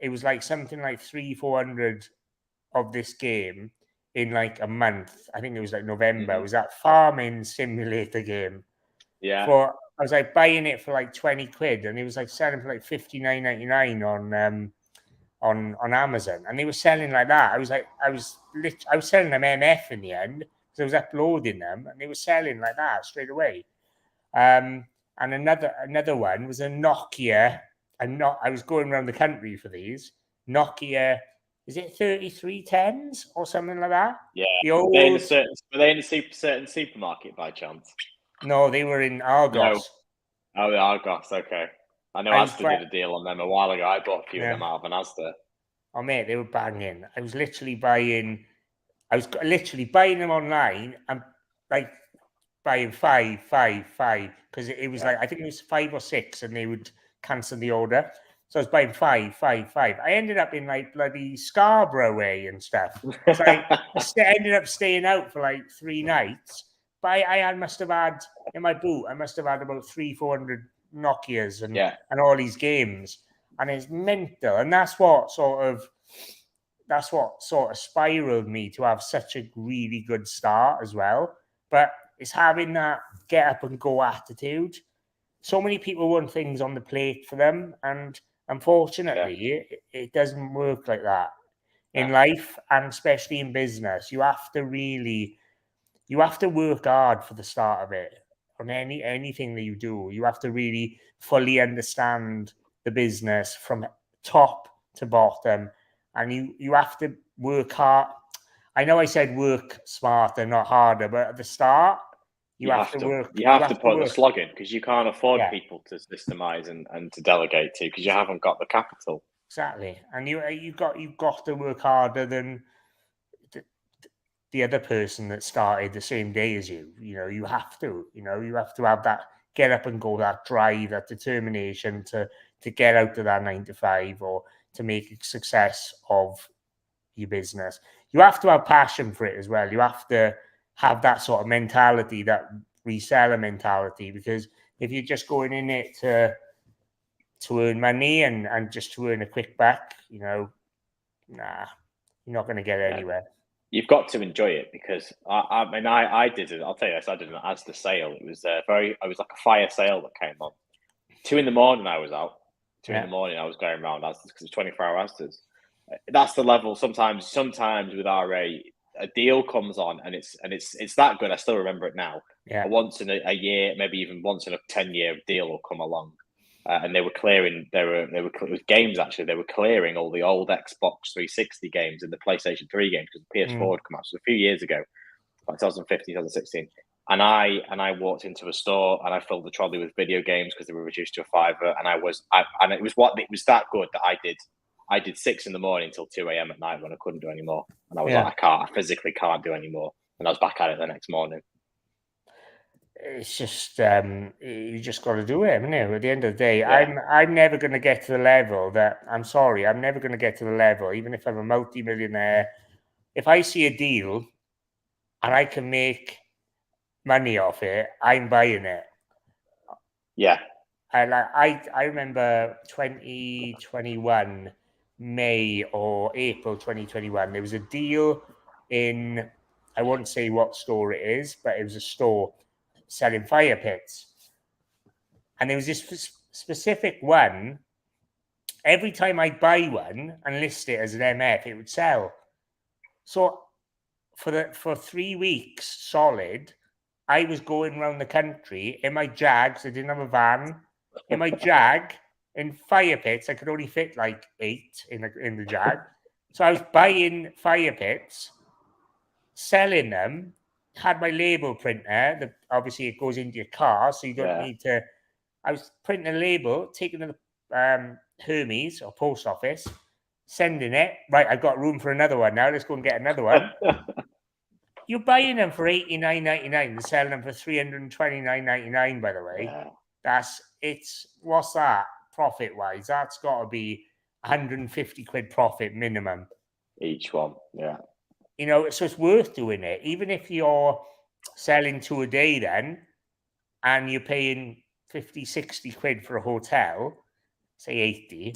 it was something like 300-400 of this game in a month. I think it was November. It was that farming simulator game. Yeah. I was buying it for 20 quid, and it was selling for $59.99 on Amazon, and they were selling like that. I was selling them MF in the end because I was uploading them, and they were selling like that straight away. And another one was a Nokia. I was going around the country for these Nokia. Is it 3310s or something like that? Yeah. Were they in a certain supermarket by chance? No, they were in Argos. No. Oh, the Argos. Okay. I know Asda did a deal on them a while ago. I bought a few of them out of an Asda. Oh, mate, they were banging. I was literally buying them online and buying five because it was I think it was 5 or 6, and they would cancel the order. So I was buying five. I ended up in bloody Scarborough way and stuff. So I ended up staying out for 3 nights. But I must have had in my boot. I must have had about 300-400 Nokias and all these games, and it's mental. And that's what sort of spiraled me to have such a really good start as well. But it's having that get up and go attitude. So many people want things on the plate for them, and unfortunately, it doesn't work like that in life, and especially in business. You have to work hard for the start of it. On anything that you do, you have to really fully understand the business from top to bottom, and you have to work hard. I know I said work smarter, not harder, but at the start, You have to work. You have to put the slog in, because you can't afford people to systemize and to delegate to, because you haven't got the capital. Exactly, and you've got to work harder than the other person that started the same day as you. You know, you have to. You know, you have to have that get up and go, that drive, that determination to get out of that 9 to 5 or to make a success of your business. You have to have passion for it as well. You have to have that sort of mentality, that reseller mentality, because if you're just going in it to earn money and just to earn a quick buck, you know, nah, you're not going to get anywhere. You've got to enjoy it, because I did it. I'll tell you this, I did it as the sale. It was it was like a fire sale that came on. 2 a.m. I was out. 2 a.m. I was going around because it was 24-hour Asdas. That's the level. Sometimes with RA, a deal comes on and it's that good. I still remember it now. Yeah. Once in a year, maybe even once in a 10-year deal will come along. And they were clearing. It was games actually. They were clearing all the old Xbox 360 games and the PlayStation 3 games, because the PS4 had come out. So a few years ago, like 2015, 2016. And I walked into a store and I filled the trolley with video games because they were reduced to a $5. And it was that good that I did 6 a.m. till 2 a.m. at night when I couldn't do any more. And I was like, I physically can't do any more. And I was back at it the next morning. It's just you just got to do it, haven't you? At the end of the day, I'm never going to get to the level that I'm never going to get to the level, even if I'm a multi-millionaire. If I see a deal and I can make money off it, I'm buying it. Yeah. I remember 2021, May or April 2021, there was a deal in, I won't say what store it is, but it was a store selling fire pits. And there was this specific one. Every time I buy one and list it as an MF, it would sell. So for 3 weeks solid, I was going around the country in my Jags. I didn't have a van. In my Jag, in fire pits, I could only fit like 8 in the Jag. So I was buying fire pits, selling them, had my label printer. That obviously it goes into your car, so you don't need to. I was printing a label, taking it to the Hermes or post office, sending it. Right, I've got room for another one now. Let's go and get another one. You're buying them for $89.99 and selling them for $329.99, by the way. Yeah. What's that profit wise? That's got to be 150 quid profit minimum. Each one, yeah. You know, so it's worth doing it. Even if you're selling 2 a day then, and you're paying 50, 60 quid for a hotel, say 80,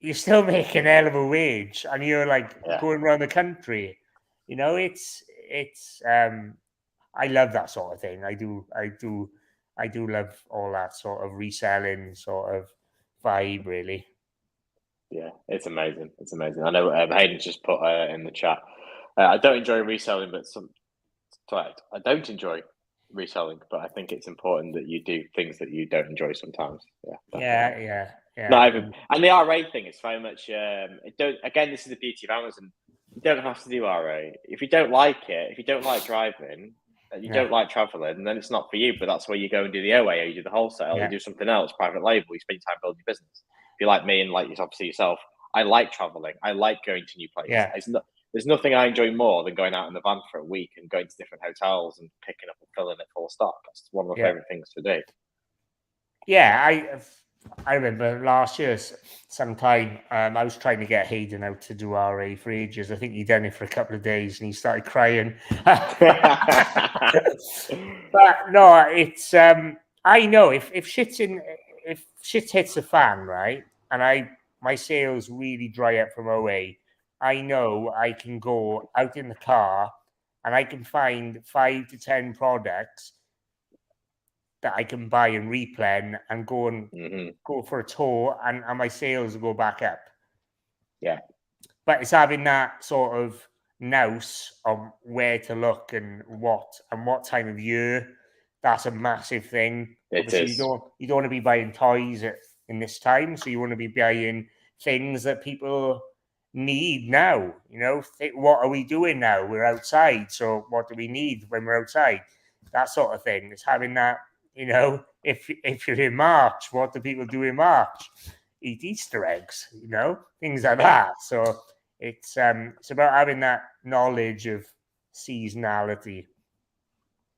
you're still making a hell of a wage, and you're like going around the country. You know, it's I love that sort of thing. I do love all that sort of reselling sort of vibe, really. Yeah, it's amazing. It's amazing. I know Hayden just put in the chat. I don't enjoy reselling, but I don't enjoy reselling, but I think it's important that you do things that you don't enjoy sometimes. Yeah. Not even, and the RA thing is very much. Again, this is the beauty of Amazon. You don't have to do RA. If you don't like it, if you don't like driving, and you don't like traveling, then it's not for you. But that's where you go and do the OA, or you do the wholesale, you do something else, private label. You spend time building your business. If you're like me and like obviously yourself, I like traveling. I like going to new places. Yeah. There's nothing I enjoy more than going out in the van for a week and going to different hotels and picking up and filling it full of stock. That's one of my favorite things to do. Yeah, I remember last year sometime I was trying to get Hayden out to do RA for ages. I think he'd done it for a couple of days and he started crying. But no, it's I know if shit hits the fan, right, and my sales really dry up from OA, I know I can go out in the car and I can find 5 to 10 products that I can buy and replan and go for a tour, and my sales will go back up. Yeah. But it's having that sort of nous on where to look and what time of year. That's a massive thing. Obviously, you don't want to be buying toys in this time, so you want to be buying things that people need now. You know, what are we doing now? We're outside, so what do we need when we're outside? that sort of thing. It's having that, you know, if you're in March, what do people do in March? Eat Easter eggs, you know, things like that. So it's about having that knowledge of seasonality.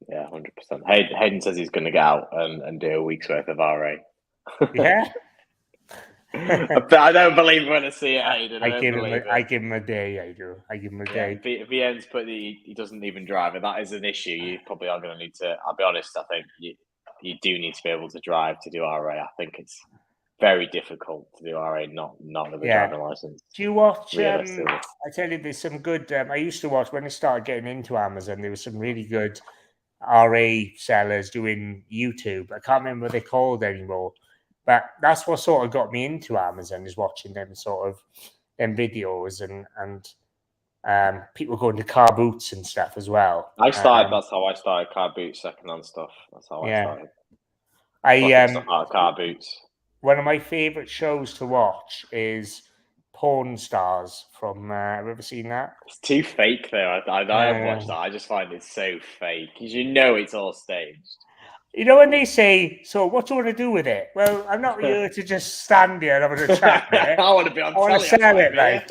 Yeah, 100%. Hayden says he's going to get out and do a week's worth of RA. Yeah. I don't believe we're going to see it, Hayden. I give him a day. I do. I give him a day. If he ends he doesn't even drive, and that is an issue. You probably are going to need to. I'll be honest. I think you do need to be able to drive to do RA. I think it's very difficult to do RA not with a driving license. Do you watch? I tell you, there's some good. I used to watch when I started getting into Amazon. There was some really good RA sellers doing YouTube. I can't remember what they're called anymore, but that's what sort of got me into Amazon, is watching them sort of them videos and people going to car boots and stuff as well. That's how I started, car boots, secondhand stuff. That's how I started. Stuff out of car boots. One of my favorite shows to watch is Porn Stars from. Have you ever seen that? It's too fake though. I haven't watched that. I just find it so fake because you know it's all staged. You know when they say, "So what do you want to do with it?" Well, I'm not here to just stand here and have a chat. I want to be on. I want to sell it, like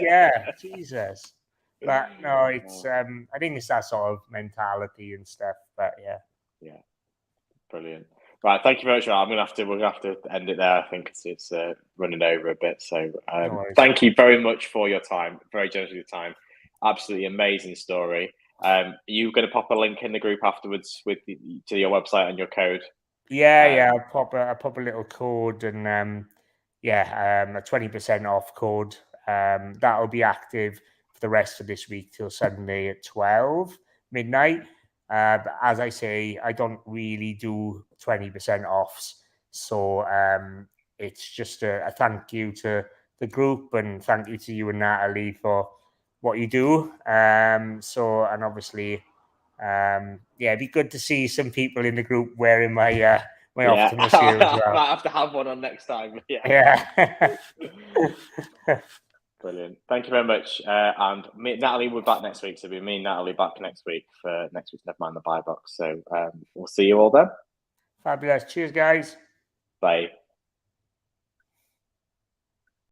Jesus. But no, it's. I think it's that sort of mentality and stuff. But yeah, brilliant. Right, thank you very much. We're gonna have to end it there. I think it's running over a bit. So thank you very much for your time. Very generous with your time. Absolutely amazing story. Are you going to pop a link in the group afterwards to your website and your code? Yeah. I'll pop a little code and a 20% off code. That'll be active for the rest of this week till Sunday at 12 midnight. But as I say, I don't really do 20% offs. So it's just a thank you to the group and thank you to you and Natalie for what you do. And obviously, it'd be good to see some people in the group wearing my Optimus here as well. I might have to have one on next time. Yeah. Brilliant. Thank you very much. And Natalie, we're back next week. So it'll be me and Natalie back next week for next week's Never Mind the Buy Box. So we'll see you all then. Fabulous. Cheers, guys. Bye.